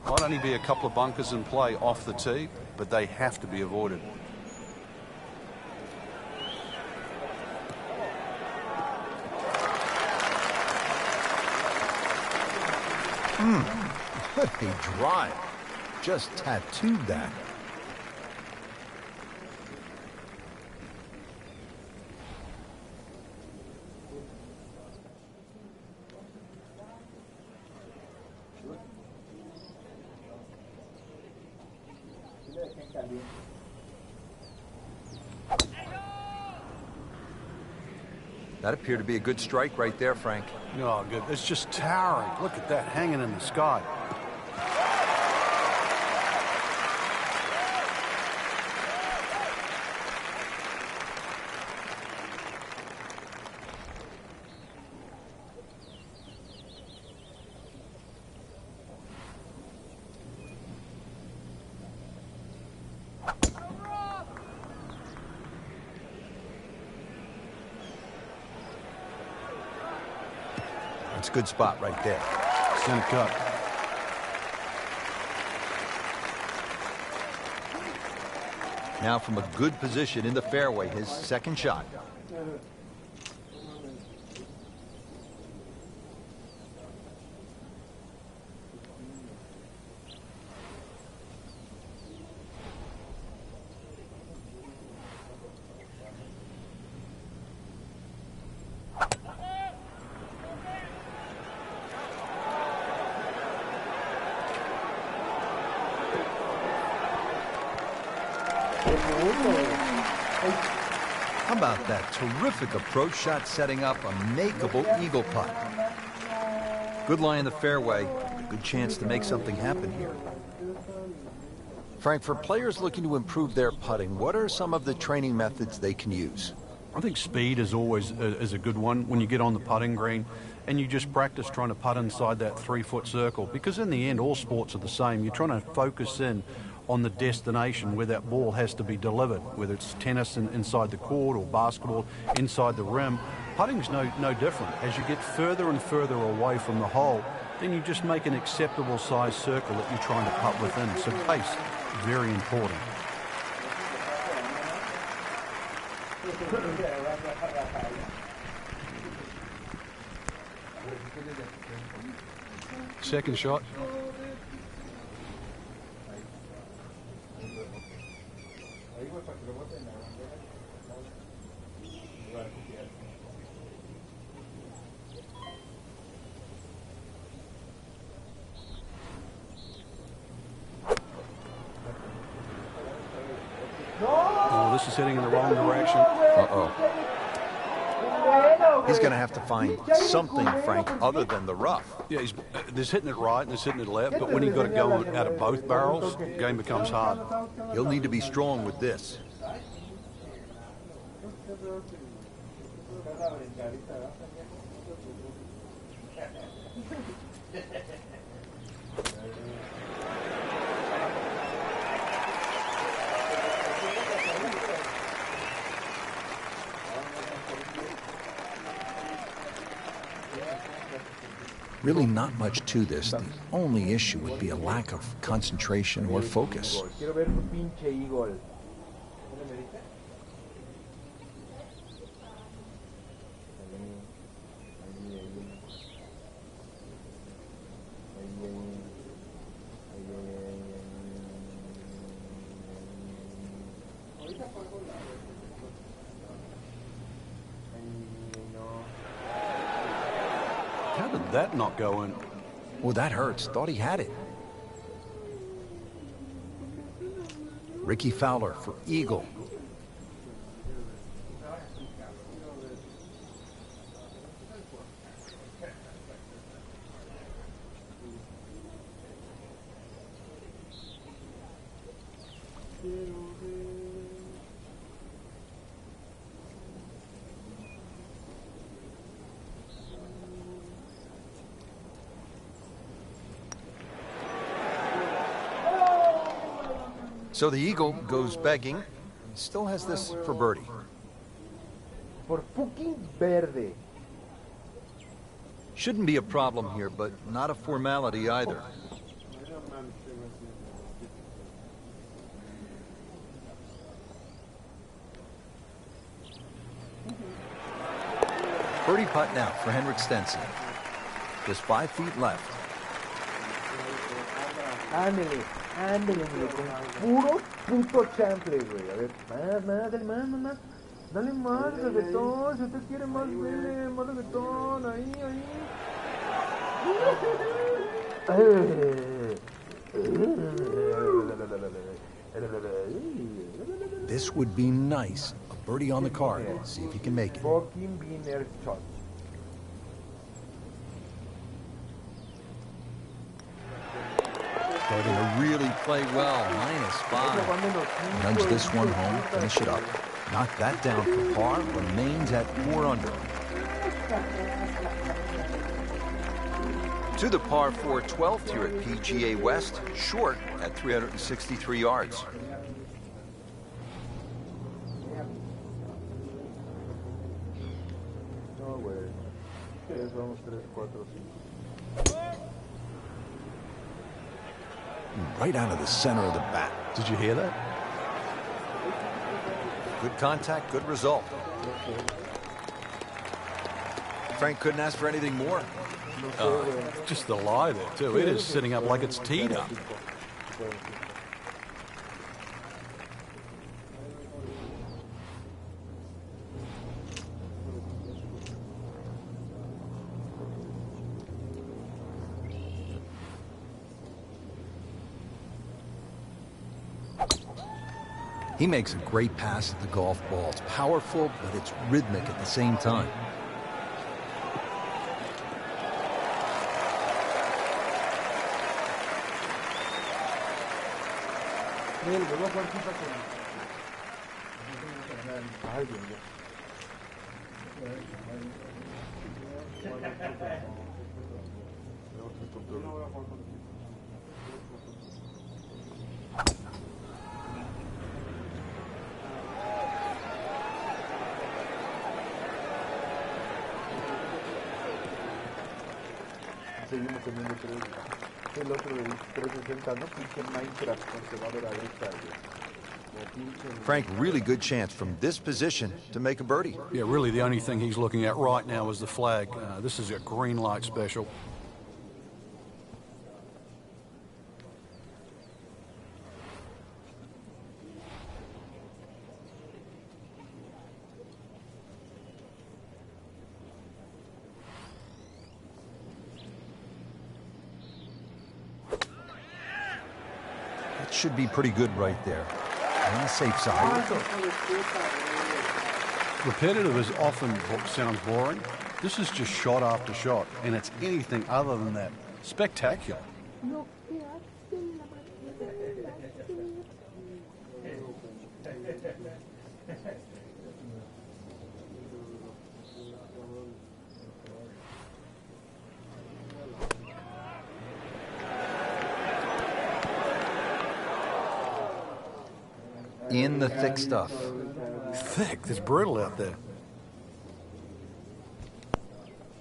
Might only be a couple of bunkers in play off the tee, but they have to be avoided. What a drive. Just tattooed that. That appeared to be a good strike right there, Frank. Oh, good. It's just towering. Look at that hanging in the sky. It's a good spot right there. Center cut. Now from a good position in the fairway, his second shot. How about that terrific approach shot setting up a makeable eagle putt? Good lie in the fairway, a good chance to make something happen here. Frank, for players looking to improve their putting, what are some of the training methods they can use? I think speed is always is a good one when you get on the putting green and you just practice trying to putt inside that 3-foot circle, because in the end all sports are the same. You're trying to focus in on the destination where that ball has to be delivered, whether it's tennis inside the court or basketball inside the rim. Putting's no different. As you get further and further away from the hole, then you just make an acceptable size circle that you're trying to putt within. So pace, very important. Second shot. Oh, this is heading in the wrong direction. Uh-oh. He's going to have to find something, Frank, other than the rough. Yeah, there's hitting it right and there's hitting it left, but when you've got to go out of both barrels, the game becomes hard. He'll need to be strong with this. Really not much to this. The only issue would be a lack of concentration or focus. Quiero ver tu pinche eagle. How did that not go in? Well, that hurts. Thought he had it. Ricky Fowler for eagle. So the eagle goes begging. He still has this for birdie. Por fucking verde. Shouldn't be a problem here, but not a formality either. Birdie putt now for Henrik Stenson. Just 5 feet left. Ándale, ándale, con puro puto chanfle, güey. A ver, más, dale más. Dale más, reggaetón. Si usted quiere más, dale más reggaetón. Ahí. This would be nice. A birdie on the card. See if you can make it. Fucking winner shot. Starting to really play well. -5. Nudge this one home. Finish it up. Knock that down for par. Remains at 4 under. To the par 4 12th here at PGA West. Short at 363 yards. No, güey. Vamos 3, 4, 5. Right out of the center of the bat. Did you hear that? Good contact, good result. Frank couldn't ask for anything more. Just the lie there, too. It is sitting up like it's teed up. He makes a great pass at the golf ball. It's powerful, but it's rhythmic at the same time. Seguimos teniendo 3. El otro de 360, ¿no? Pinche Minecraft, porque va a haber ahorita. Frank, really good chance from this position to make a birdie. Yeah, really the only thing he's looking at right now is the flag. This is a green light special. That should be pretty good right there. On the safe side. Repetitive is often sounds boring. This is just shot after shot, and it's anything other than that. Spectacular. Lo que hace la máquina. In the thick stuff. Thick. It's brittle out there.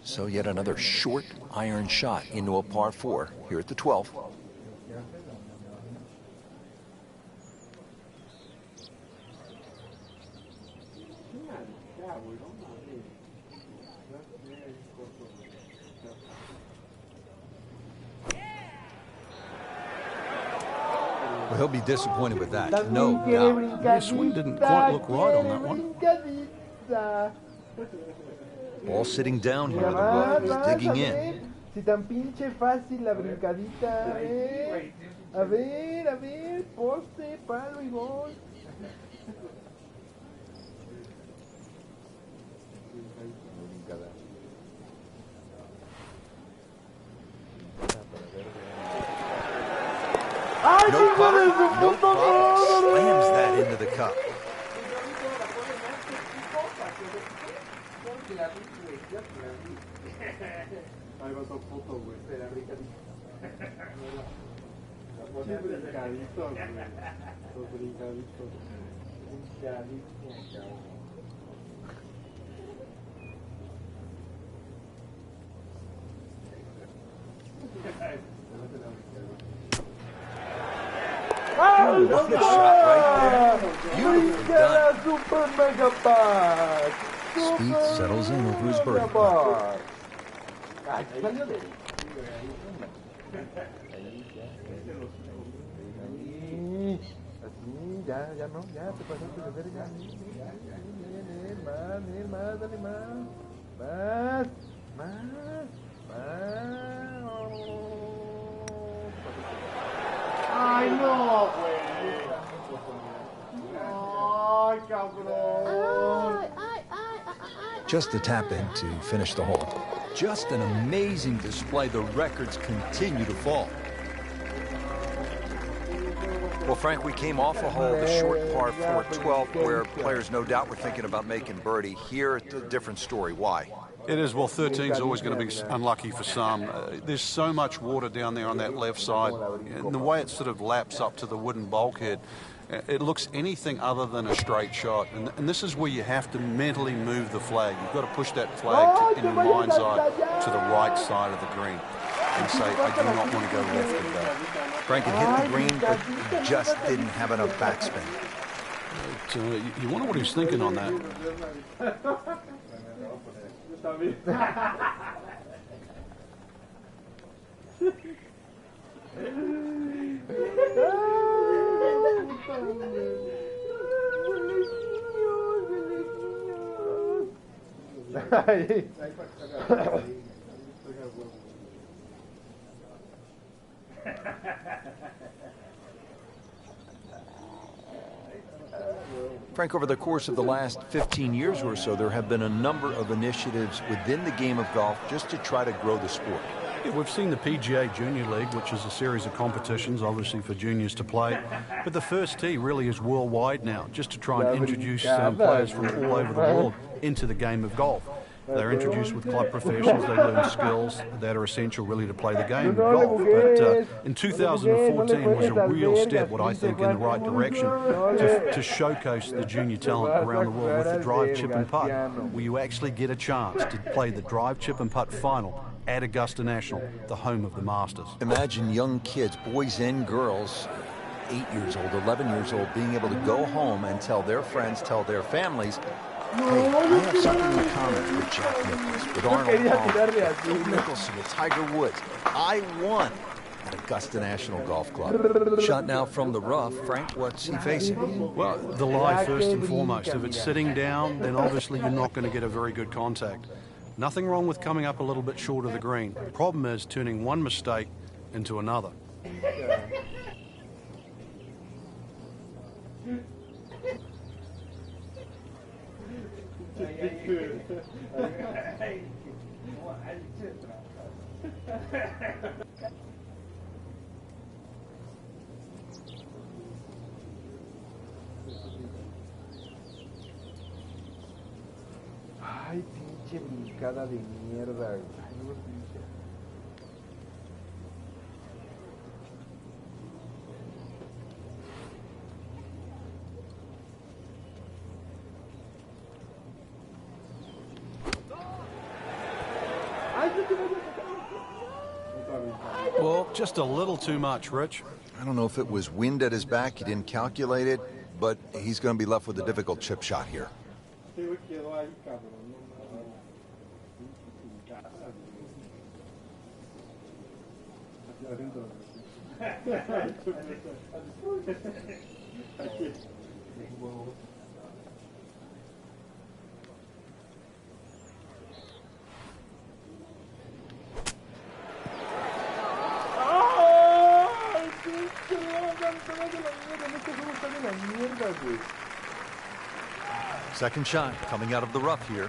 So yet another short iron shot into a par 4 here at the 12th. Well, he'll be disappointed with that. No doubt. The swing didn't quite look right on that one. Ball sitting down here. The rough is digging in. Si tan pinche fácil la brincadita. A ver, poste, palo y gol. No putter, no problem. Slams that into the cup. Pinche brincadito, güey. Los brincaditos. Brincadito, cabrón. What a shot right there. Beautifully done. Super mega pack. Speed settles in over his birdie putt. Ay, salió de así, ya no, ya te pasaste de ver, ya. Más, dale más. Ay, no, güey. Ay, cabrón. Just a tap in to finish the hole. Just an amazing display. The records continue to fall. Well, Frank, we came off a hole, the short par 4-12, where players no doubt were thinking about making birdie. Here, it's a different story. Why? It is. Well, 13 is always going to be unlucky for some. There's so much water down there on that left side, and the way it sort of laps up to the wooden bulkhead, it looks anything other than a straight shot. And this is where you have to mentally move the flag. You've got to push that flag in your mind's eye to the right side of the green and say, I do not want to go left of that. Frank had hit the green, but just didn't have enough backspin. You wonder what he's thinking on that. Frank, over the course of the last 15 years or so, there have been a number of initiatives within the game of golf just to try to grow the sport. Yeah, we've seen the PGA Junior League, which is a series of competitions, obviously for juniors to play. But the first tee really is worldwide now, just to try and introduce players from all over the world into the game of golf. They're introduced with club professionals, they learn skills that are essential really to play the game of golf. But in 2014 was a real step, what I think, in the right direction to showcase the junior talent around the world with the drive, chip and putt, where you actually get a chance to play the drive, chip and putt final at Augusta National, the home of the Masters. Imagine young kids, boys and girls, 8 years old, 11 years old, being able to go home and tell their friends, tell their families, hey, I have something in common with Jack Nicklaus, with Arnold Palmer, with Phil Mickelson, with Tiger Woods. I won at Augusta National Golf Club. Shot now from the rough. Frank, what's he facing? Well, the lie first and foremost. If it's sitting down, then obviously you're not going to get a very good contact. Nothing wrong with coming up a little bit short of the green. The problem is turning one mistake into another. Ay, pinche brincada de mierda, güey. Well, just a little too much, Rich. I don't know if it was wind at his back, he didn't calculate it, but he's going to be left with a difficult chip shot here. Second shot coming out of the rough here.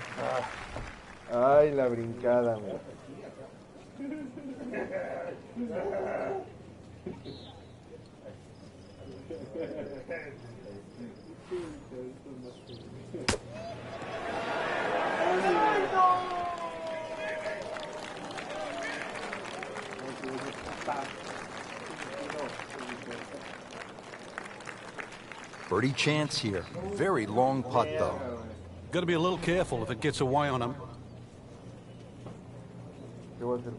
Ay, la brincada, güey. Birdie chance here. Very long putt, though. Got to be a little careful if it gets away on him. ¿Qué voy a hacer?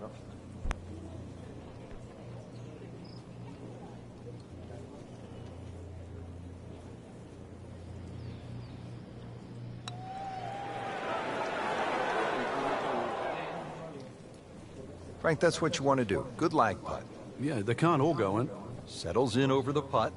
No. Frank, that's what you want to do. Good lag putt. Yeah, they can't all go in. Settles in over the putt.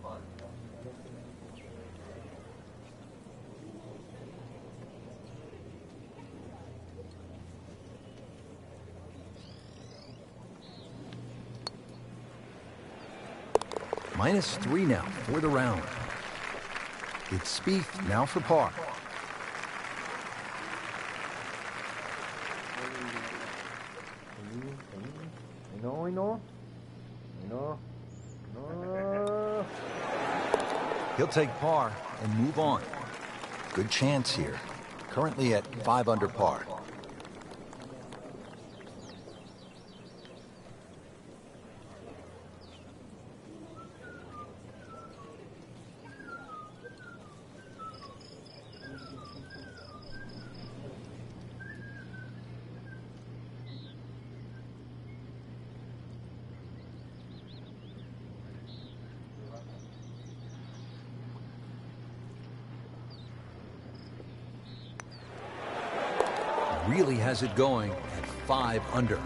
-3 now for the round. It's Spieth now for par. No. He'll take par and move on. Good chance here. Currently at 5 under par. Really has it going at 5 under.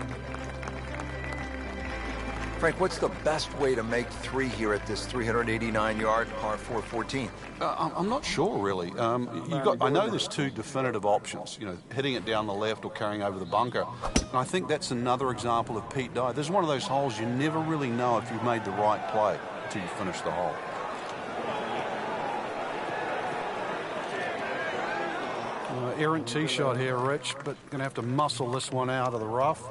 Frank, what's the best way to make 3 here at this 389-yard par 4 14? I'm not sure, really. I know there's 2 definitive options, you know, hitting it down the left or carrying over the bunker. And I think that's another example of Pete Dye. This is one of those holes you never really know if you've made the right play until you finish the hole. Errant tee shot here, Rich, but going to have to muscle this one out of the rough.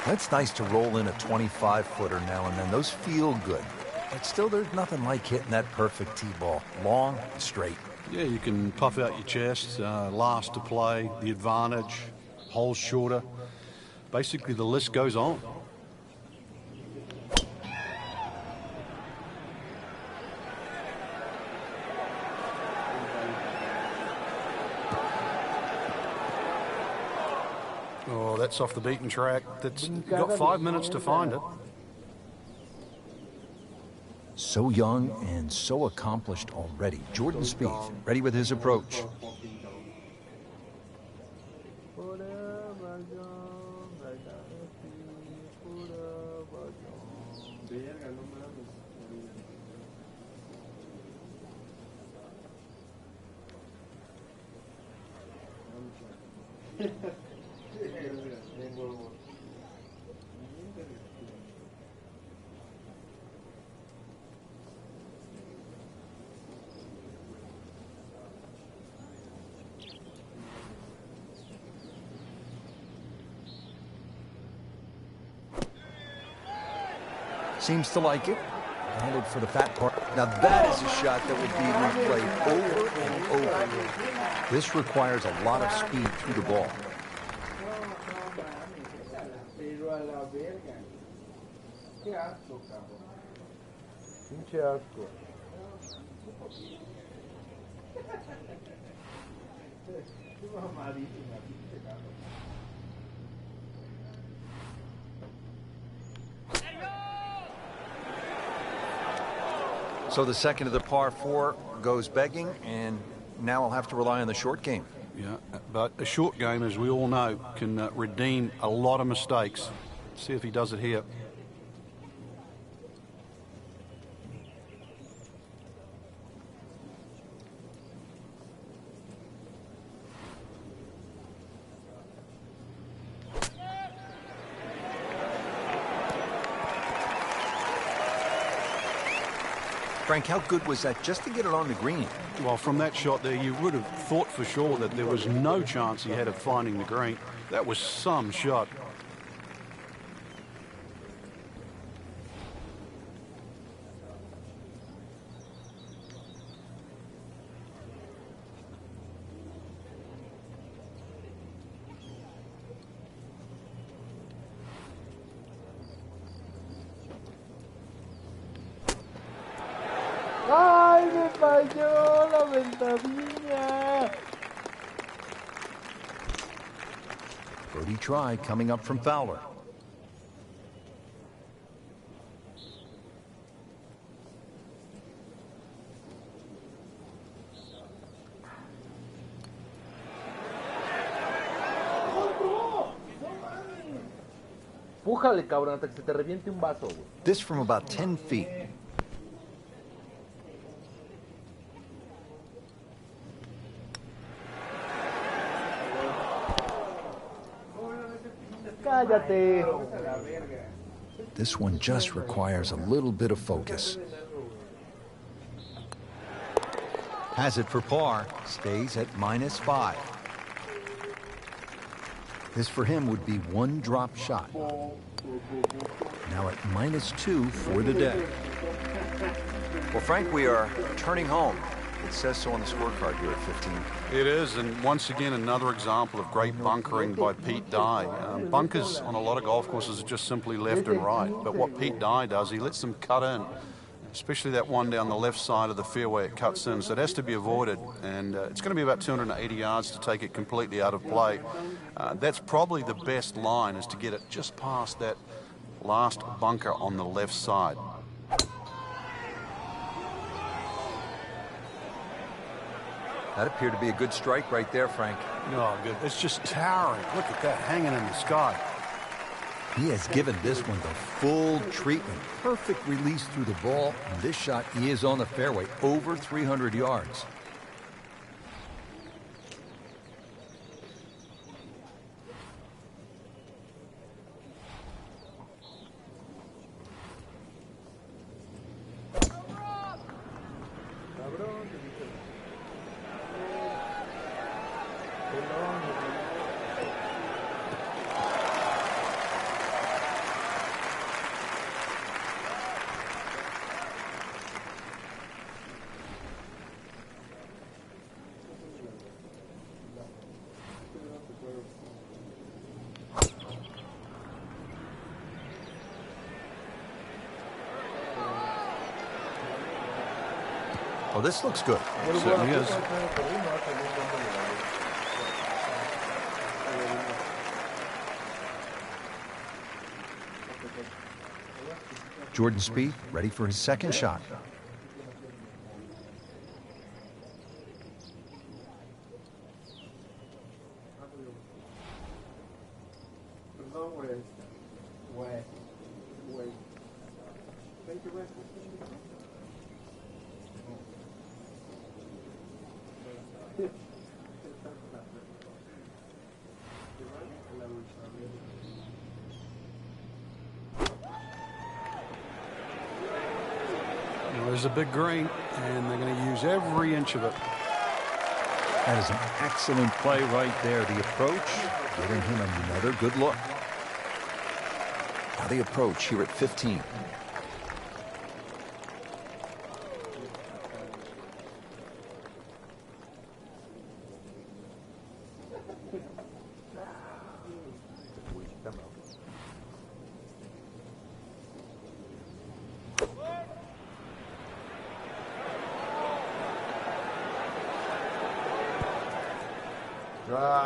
It's nice to roll in a 25-footer now and then. Those feel good. But still, there's nothing like hitting that perfect tee ball. Long and straight. Yeah, you can puff out your chest, last to play, the advantage, holes shorter. Basically, the list goes on. Oh, that's off the beaten track. That's got 5 minutes to find it. So young and so accomplished already. Jordan Spieth, ready with his approach. Seems to like it. Handled for the fat part. Now that is a shot that would be replayed over and over. This requires a lot of speed through the ball. Pinche asco. So the second of the par 4 goes begging, and now I'll have to rely on the short game. Yeah, but a short game, as we all know, can redeem a lot of mistakes. See if he does it here. Frank, how good was that just to get it on the green? Well, from that shot there, you would have thought for sure that there was no chance he had of finding the green. That was some shot. ¡Ay, me falló la ventanilla! Birdie try coming up from Fowler. Pújale, cabrón, hasta que se te reviente un vaso, güey. This from about 10 feet. Cállate. This one just requires a little bit of focus. Has it for par, stays at -5. This for him would be one drop shot. Now at -2 for the day. Well, Frank, we are turning home. It says so on the scorecard here at 15. It is, and once again, another example of great bunkering by Pete Dye. Bunkers on a lot of golf courses are just simply left and right, but what Pete Dye does, he lets them cut in, especially that one down the left side of the fairway it cuts in, so it has to be avoided, and it's going to be about 280 yards to take it completely out of play. That's probably the best line, is to get it just past that last bunker on the left side. That appeared to be a good strike right there, Frank. Oh, good. It's just towering. Look at that hanging in the sky. He has given this one the full treatment. Perfect release through the ball. And this shot, he is on the fairway, over 300 yards. Oh, this looks good. It certainly is. Jordan Spieth ready for his second shot. There's a big green, and they're going to use every inch of it. That is an excellent play right there. The approach, giving him another good look. Now the approach here at 15.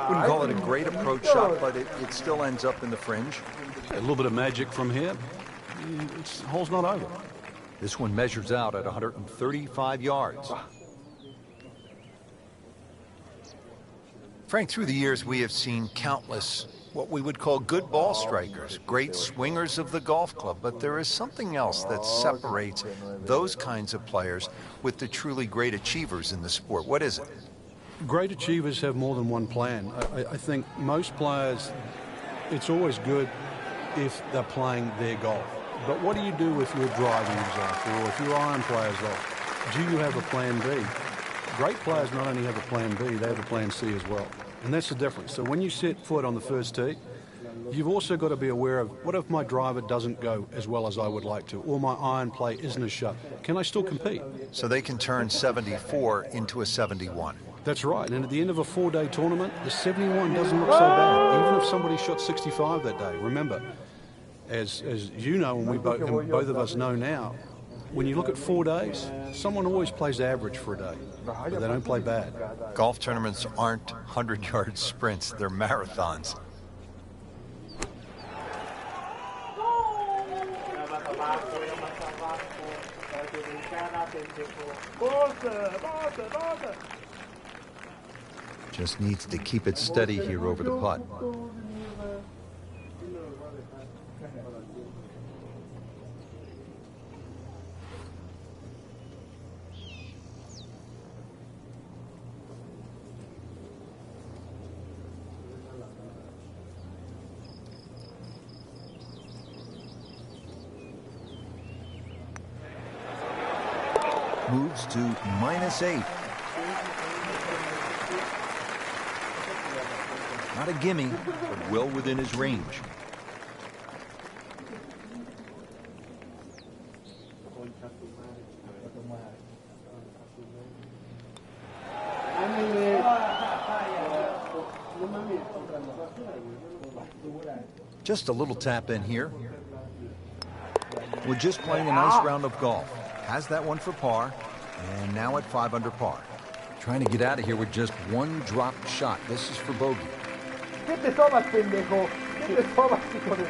Wouldn't call it a great approach shot, but it still ends up in the fringe. A little bit of magic from here. The hole's not over. This one measures out at 135 yards. Frank, through the years, we have seen countless what we would call good ball strikers, great swingers of the golf club, but there is something else that separates those kinds of players with the truly great achievers in the sport. What is it? Great achievers have more than one plan. I think most players, it's always good if they're playing their golf. But what do you do if your driving is off or if your iron player's off? do you have a plan B? Great players not only have a plan B, they have a plan C as well. And that's the difference. So when you set foot on the first tee, you've also got to be aware of, what if my driver doesn't go as well as I would like to, or my iron play isn't as sharp? Can I still compete? So they can turn 74 into a 71. That's right. And at the end of a 4-day tournament, the 71 doesn't look so bad, even if somebody shot 65 that day. Remember, as you know, and both of us know now, when you look at 4 days, someone always plays average for a day, but they don't play bad. Golf tournaments aren't 100-yard sprints, they're marathons. Just needs to keep it steady here over the putt. Moves to -8. Not a gimme, but well within his range. Just a little tap in here. We're just playing a nice round of golf. Has that one for par, and now at 5 under par. Trying to get out of here with just one dropped shot. This is for bogey. ¿Qué te sobas, pendejo? ¿Qué te sobas, hijo de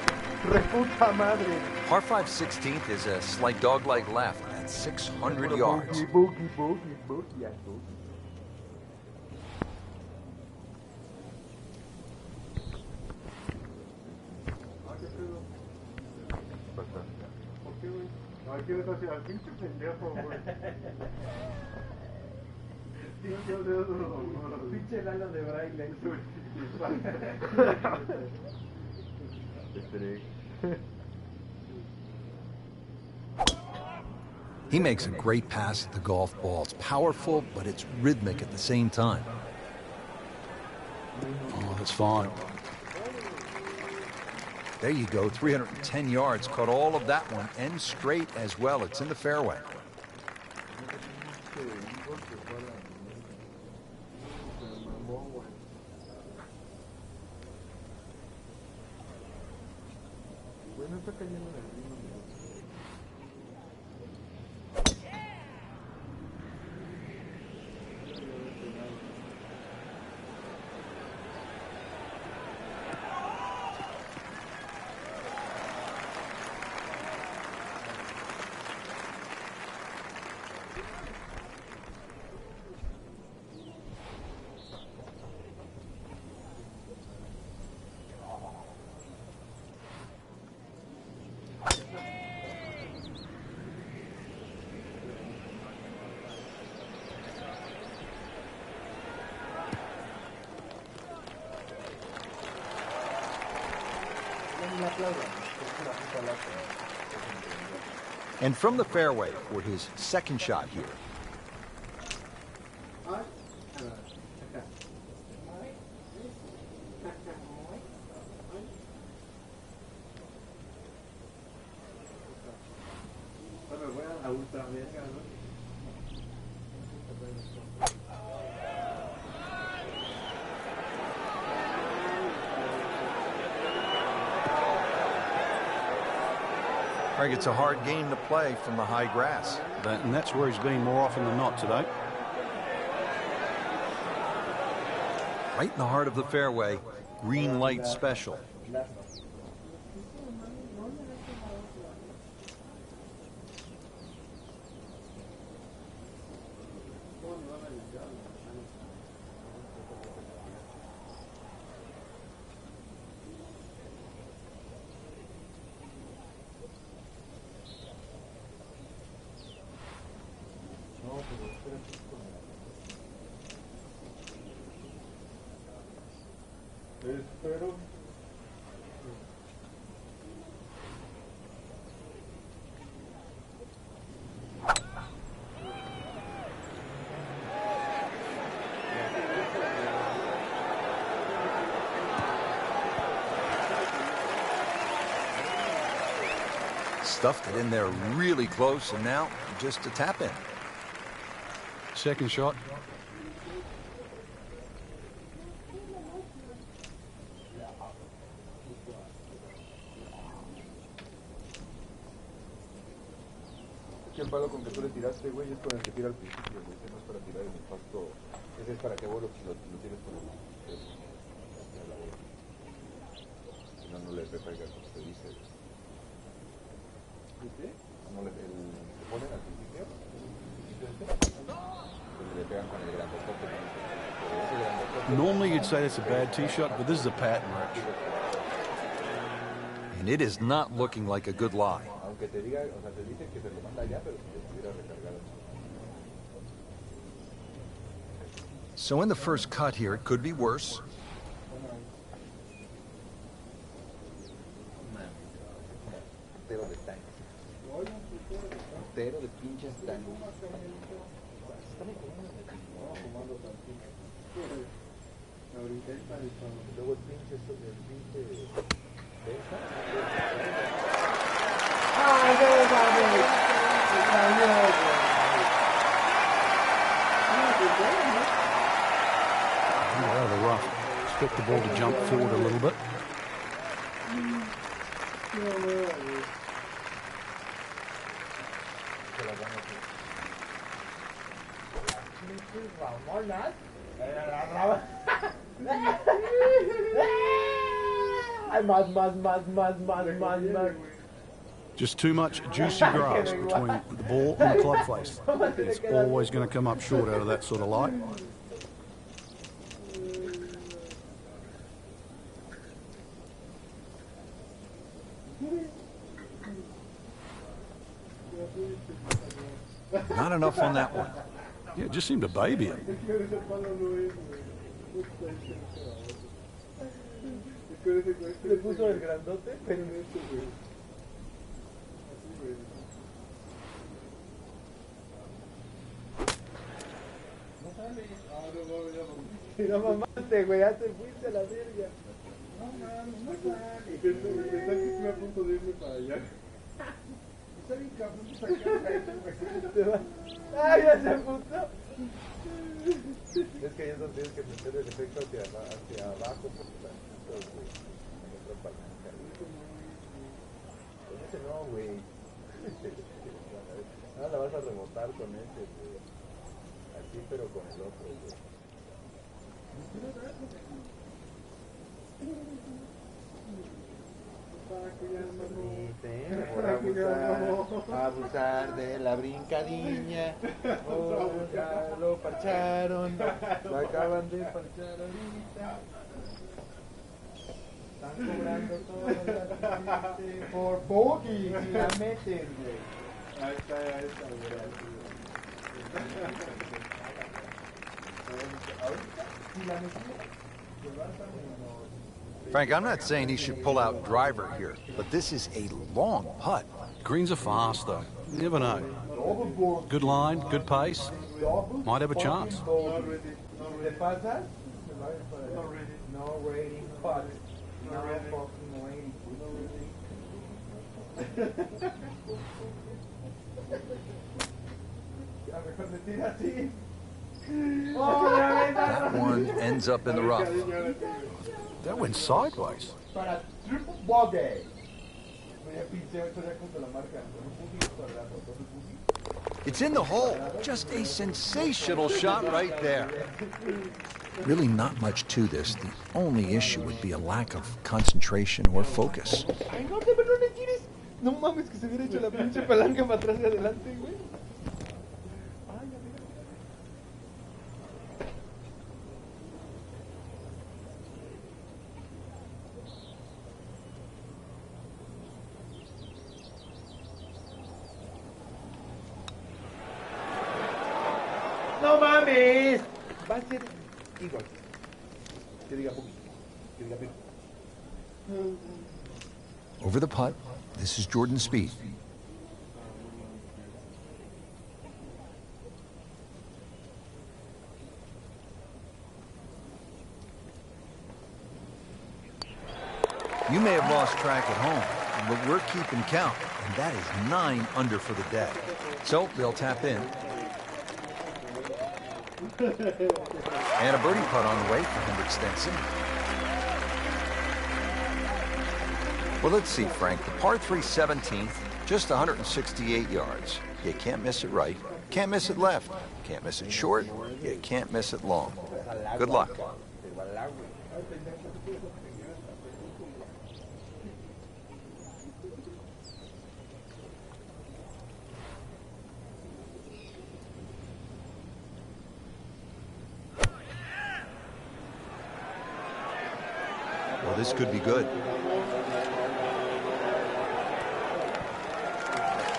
reputa madre? Par 5 16th is a slight dog-leg left at 600 yards. Boogie, boogie, boogie, boogie. ¿Qué quieres hacer al pinche pendejo, güey? Pinche Lalo de braille. He makes a great pass at the golf ball. It's powerful, but it's rhythmic at the same time. Oh, that's fine. There you go, 310 yards. Caught all of that one, and straight as well. It's in the fairway. And from the fairway for his second shot here. Craig, it's a hard game to play from the high grass. And that's where he's been more often than not today. Right in the heart of the fairway, green light special. Espero. Stuffed it in there really close, and now just a tap in. Second shot. El palo con que tú le tiraste, güey, es con el que tira al principio, güey. Ese no es para tirar en el pasto. Ese es para que vos lo tires con el... Si no, no le pega como se dice. ¿Viste? No le ponen al principio. Le pegan con el grandotote. Normally you'd say that's a bad tee shot, but this is a pattern, Rich. And it is not looking like a good lie. Aunque te diga, o sea, te dice que se lo manda allá, pero si le pudiera recargar. So in the first cut here, it could be worse. Entero de tanques. Entero de pinches tanques. Luego el pinche Out of the rough. Expect the ball to jump forward a little bit. Just too much juicy grass between the ball and the club face. It's always going to come up short out of that sort of light. Not enough on that one. Yeah, it just seemed to baby it. Le puso el grandote, pero no este, güey. No sale. No mamaste, güey, ya te fuiste a la verga. No mames, no sale. Pensé que estuve a punto de irme para allá. Está bien cabrón de sacar. ¡Ah, ya se puso! Es que ahí es donde tienes que meter el efecto hacia abajo porque la en otra palanca. Con ese no, güey. Ahora la vas a rebotar con ese, güey. Así, pero con el otro, güey. Por abusar de la brincadilla. Oh, ya lo parcharon. Lo acaban de parchar ahorita. Están cobrando todas las por bogey si la meten, güey. Ahí está, güey. Ahorita, si la meten, se va a Frank, I'm not saying he should pull out driver here, but this is a long putt. Greens are fast, though. You never know. Good line, good pace. Might have a chance. No rating, putt. No fucking rating. That one ends up in the rough. That went sideways. Para triple bogey. It's in the hole. Just a sensational shot right there. Really not much to this. The only issue would be a lack of concentration or focus. Ay, no te le tires. No mames que se hubiera hecho la pinche palanca para atrás y adelante, güey. Ay, ¡no mames! Va a ser igual. Que diga poquito. Que diga poquito. Over the putt, this is Jordan Spieth. You may have lost track at home. but we're keeping count, and that is 9 under for the day. So they'll tap in. And a birdie putt on the way for Hendrik Stenson. Well, let's see, Frank. The par 3 17th, just 168 yards. You can't miss it right. Can't miss it left. Can't miss it short. You can't miss it long. Good luck. Well, this could be good.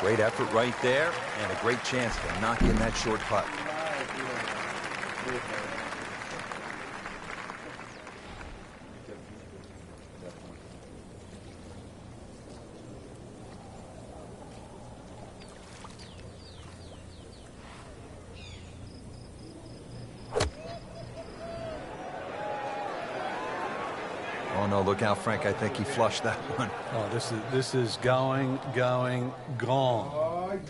Great effort right there, and a great chance to knock in that short putt. Oh no, look out, Frank. I think he flushed that one. Oh, this is going, gone.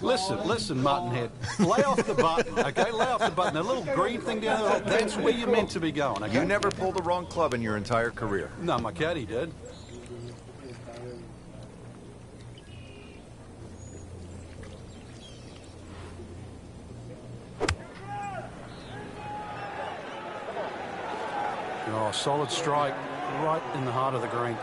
Listen, Muttonhead. Lay off the button, okay? Lay off the button. The little green thing down there, that's where you're meant to be going, okay? You never pulled the wrong club in your entire career. No, my caddy did. Oh, solid strike right in the heart of the green.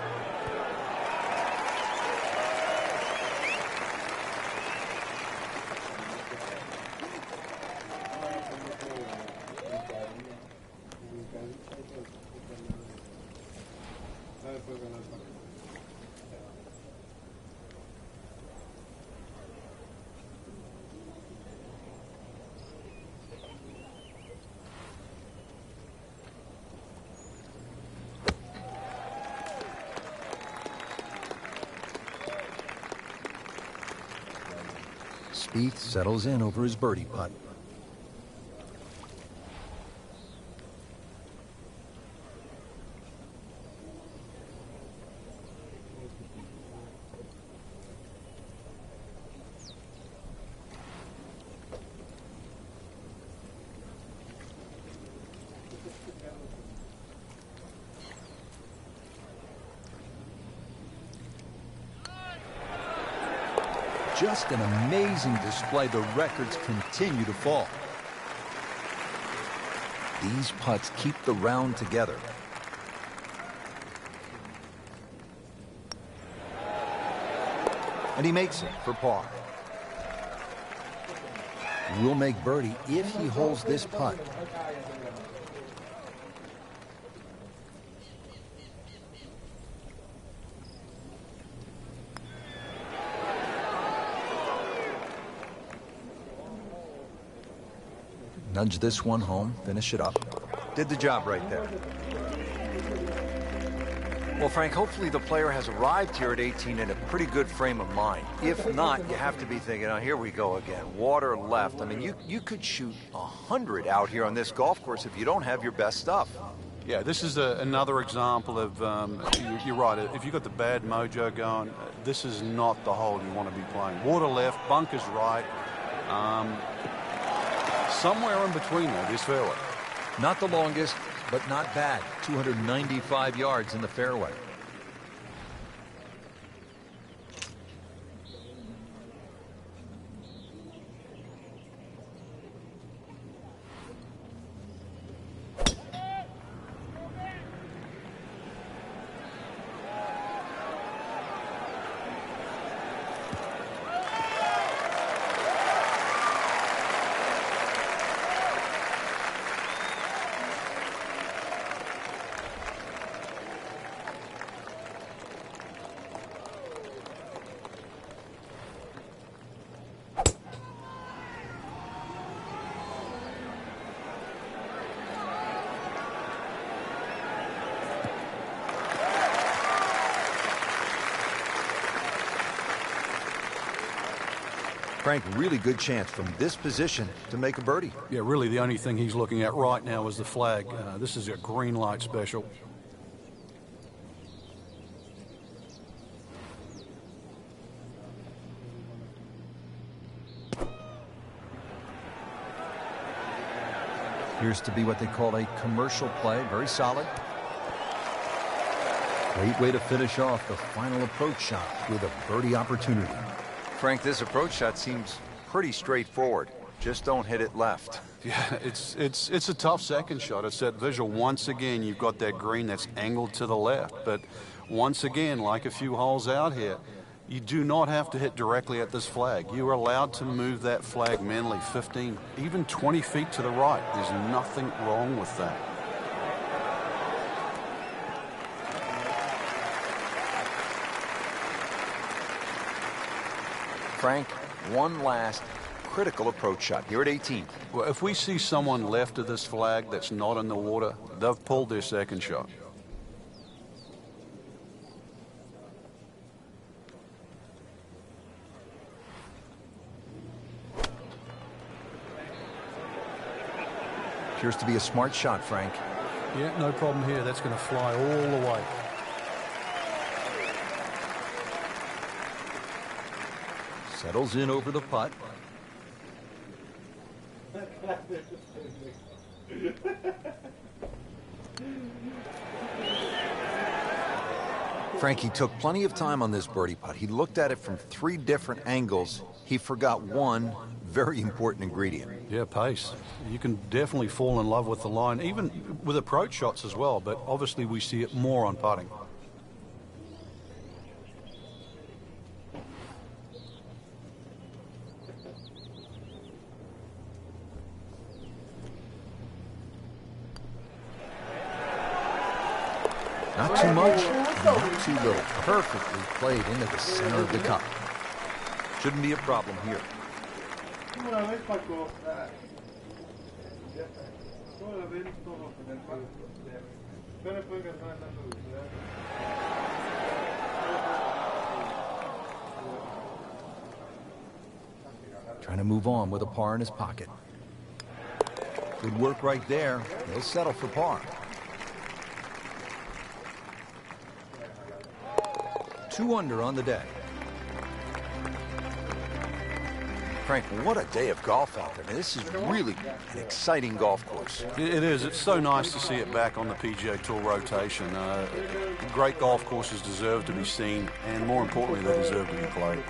Spieth settles in over his birdie putt. Just an amazing display. The records continue to fall. These putts keep the round together. And he makes it for par. Will make birdie if he holds this putt. Nudge this one home, finish it up. Did the job right there. Well, Frank, hopefully the player has arrived here at 18 in a pretty good frame of mind. If not, you have to be thinking, oh, here we go again. Water left. I mean, you could shoot 100 out here on this golf course if you don't have your best stuff. Yeah, this is another example of, you're right, if you've got the bad mojo going, this is not the hole you want to be playing. Water left, bunkers right. Somewhere in between there, this fairway. Not the longest, but not bad. 295 yards in the fairway. Frank, really good chance from this position to make a birdie. Yeah, really the only thing he's looking at right now is the flag. This is a green light special. Appears to be what they call a commercial play. Very solid. Great way to finish off the final approach shot with a birdie opportunity. Frank, this approach shot seems pretty straightforward. Just don't hit it left. Yeah, it's a tough second shot. It's that visual. Once again, you've got that green that's angled to the left. But once again, like a few holes out here, you do not have to hit directly at this flag. You are allowed to move that flag mentally 15, even 20 feet to the right. There's nothing wrong with that. Frank, one last critical approach shot here at 18. Well, if we see someone left of this flag that's not in the water, they've pulled their second shot. Appears to be a smart shot, Frank. Yeah, no problem here. That's going to fly all the way. Settles in over the putt. Frankie took plenty of time on this birdie putt. He looked at it from 3 different angles. He forgot one very important ingredient. Yeah, pace. You can definitely fall in love with the line, even with approach shots as well, but obviously we see it more on putting. Not too much, not too little. Perfectly played into the center of the cup. Shouldn't be a problem here. Una vez, Paco. Toda vez todo con el Paco. No le pueden ganar tanto velocidad. Trying to move on with a par in his pocket. Good work right there. He'll settle for par. 2 under on the day. Frank, what a day of golf out there. This is really an exciting golf course. It is. It's so nice to see it back on the PGA Tour rotation. Great golf courses deserve to be seen, and more importantly, they deserve to be played.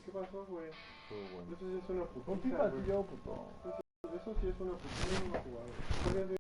¿Qué pasó, güey? Eso sí es una putita, güey. Eso sí es una putita, no jugada.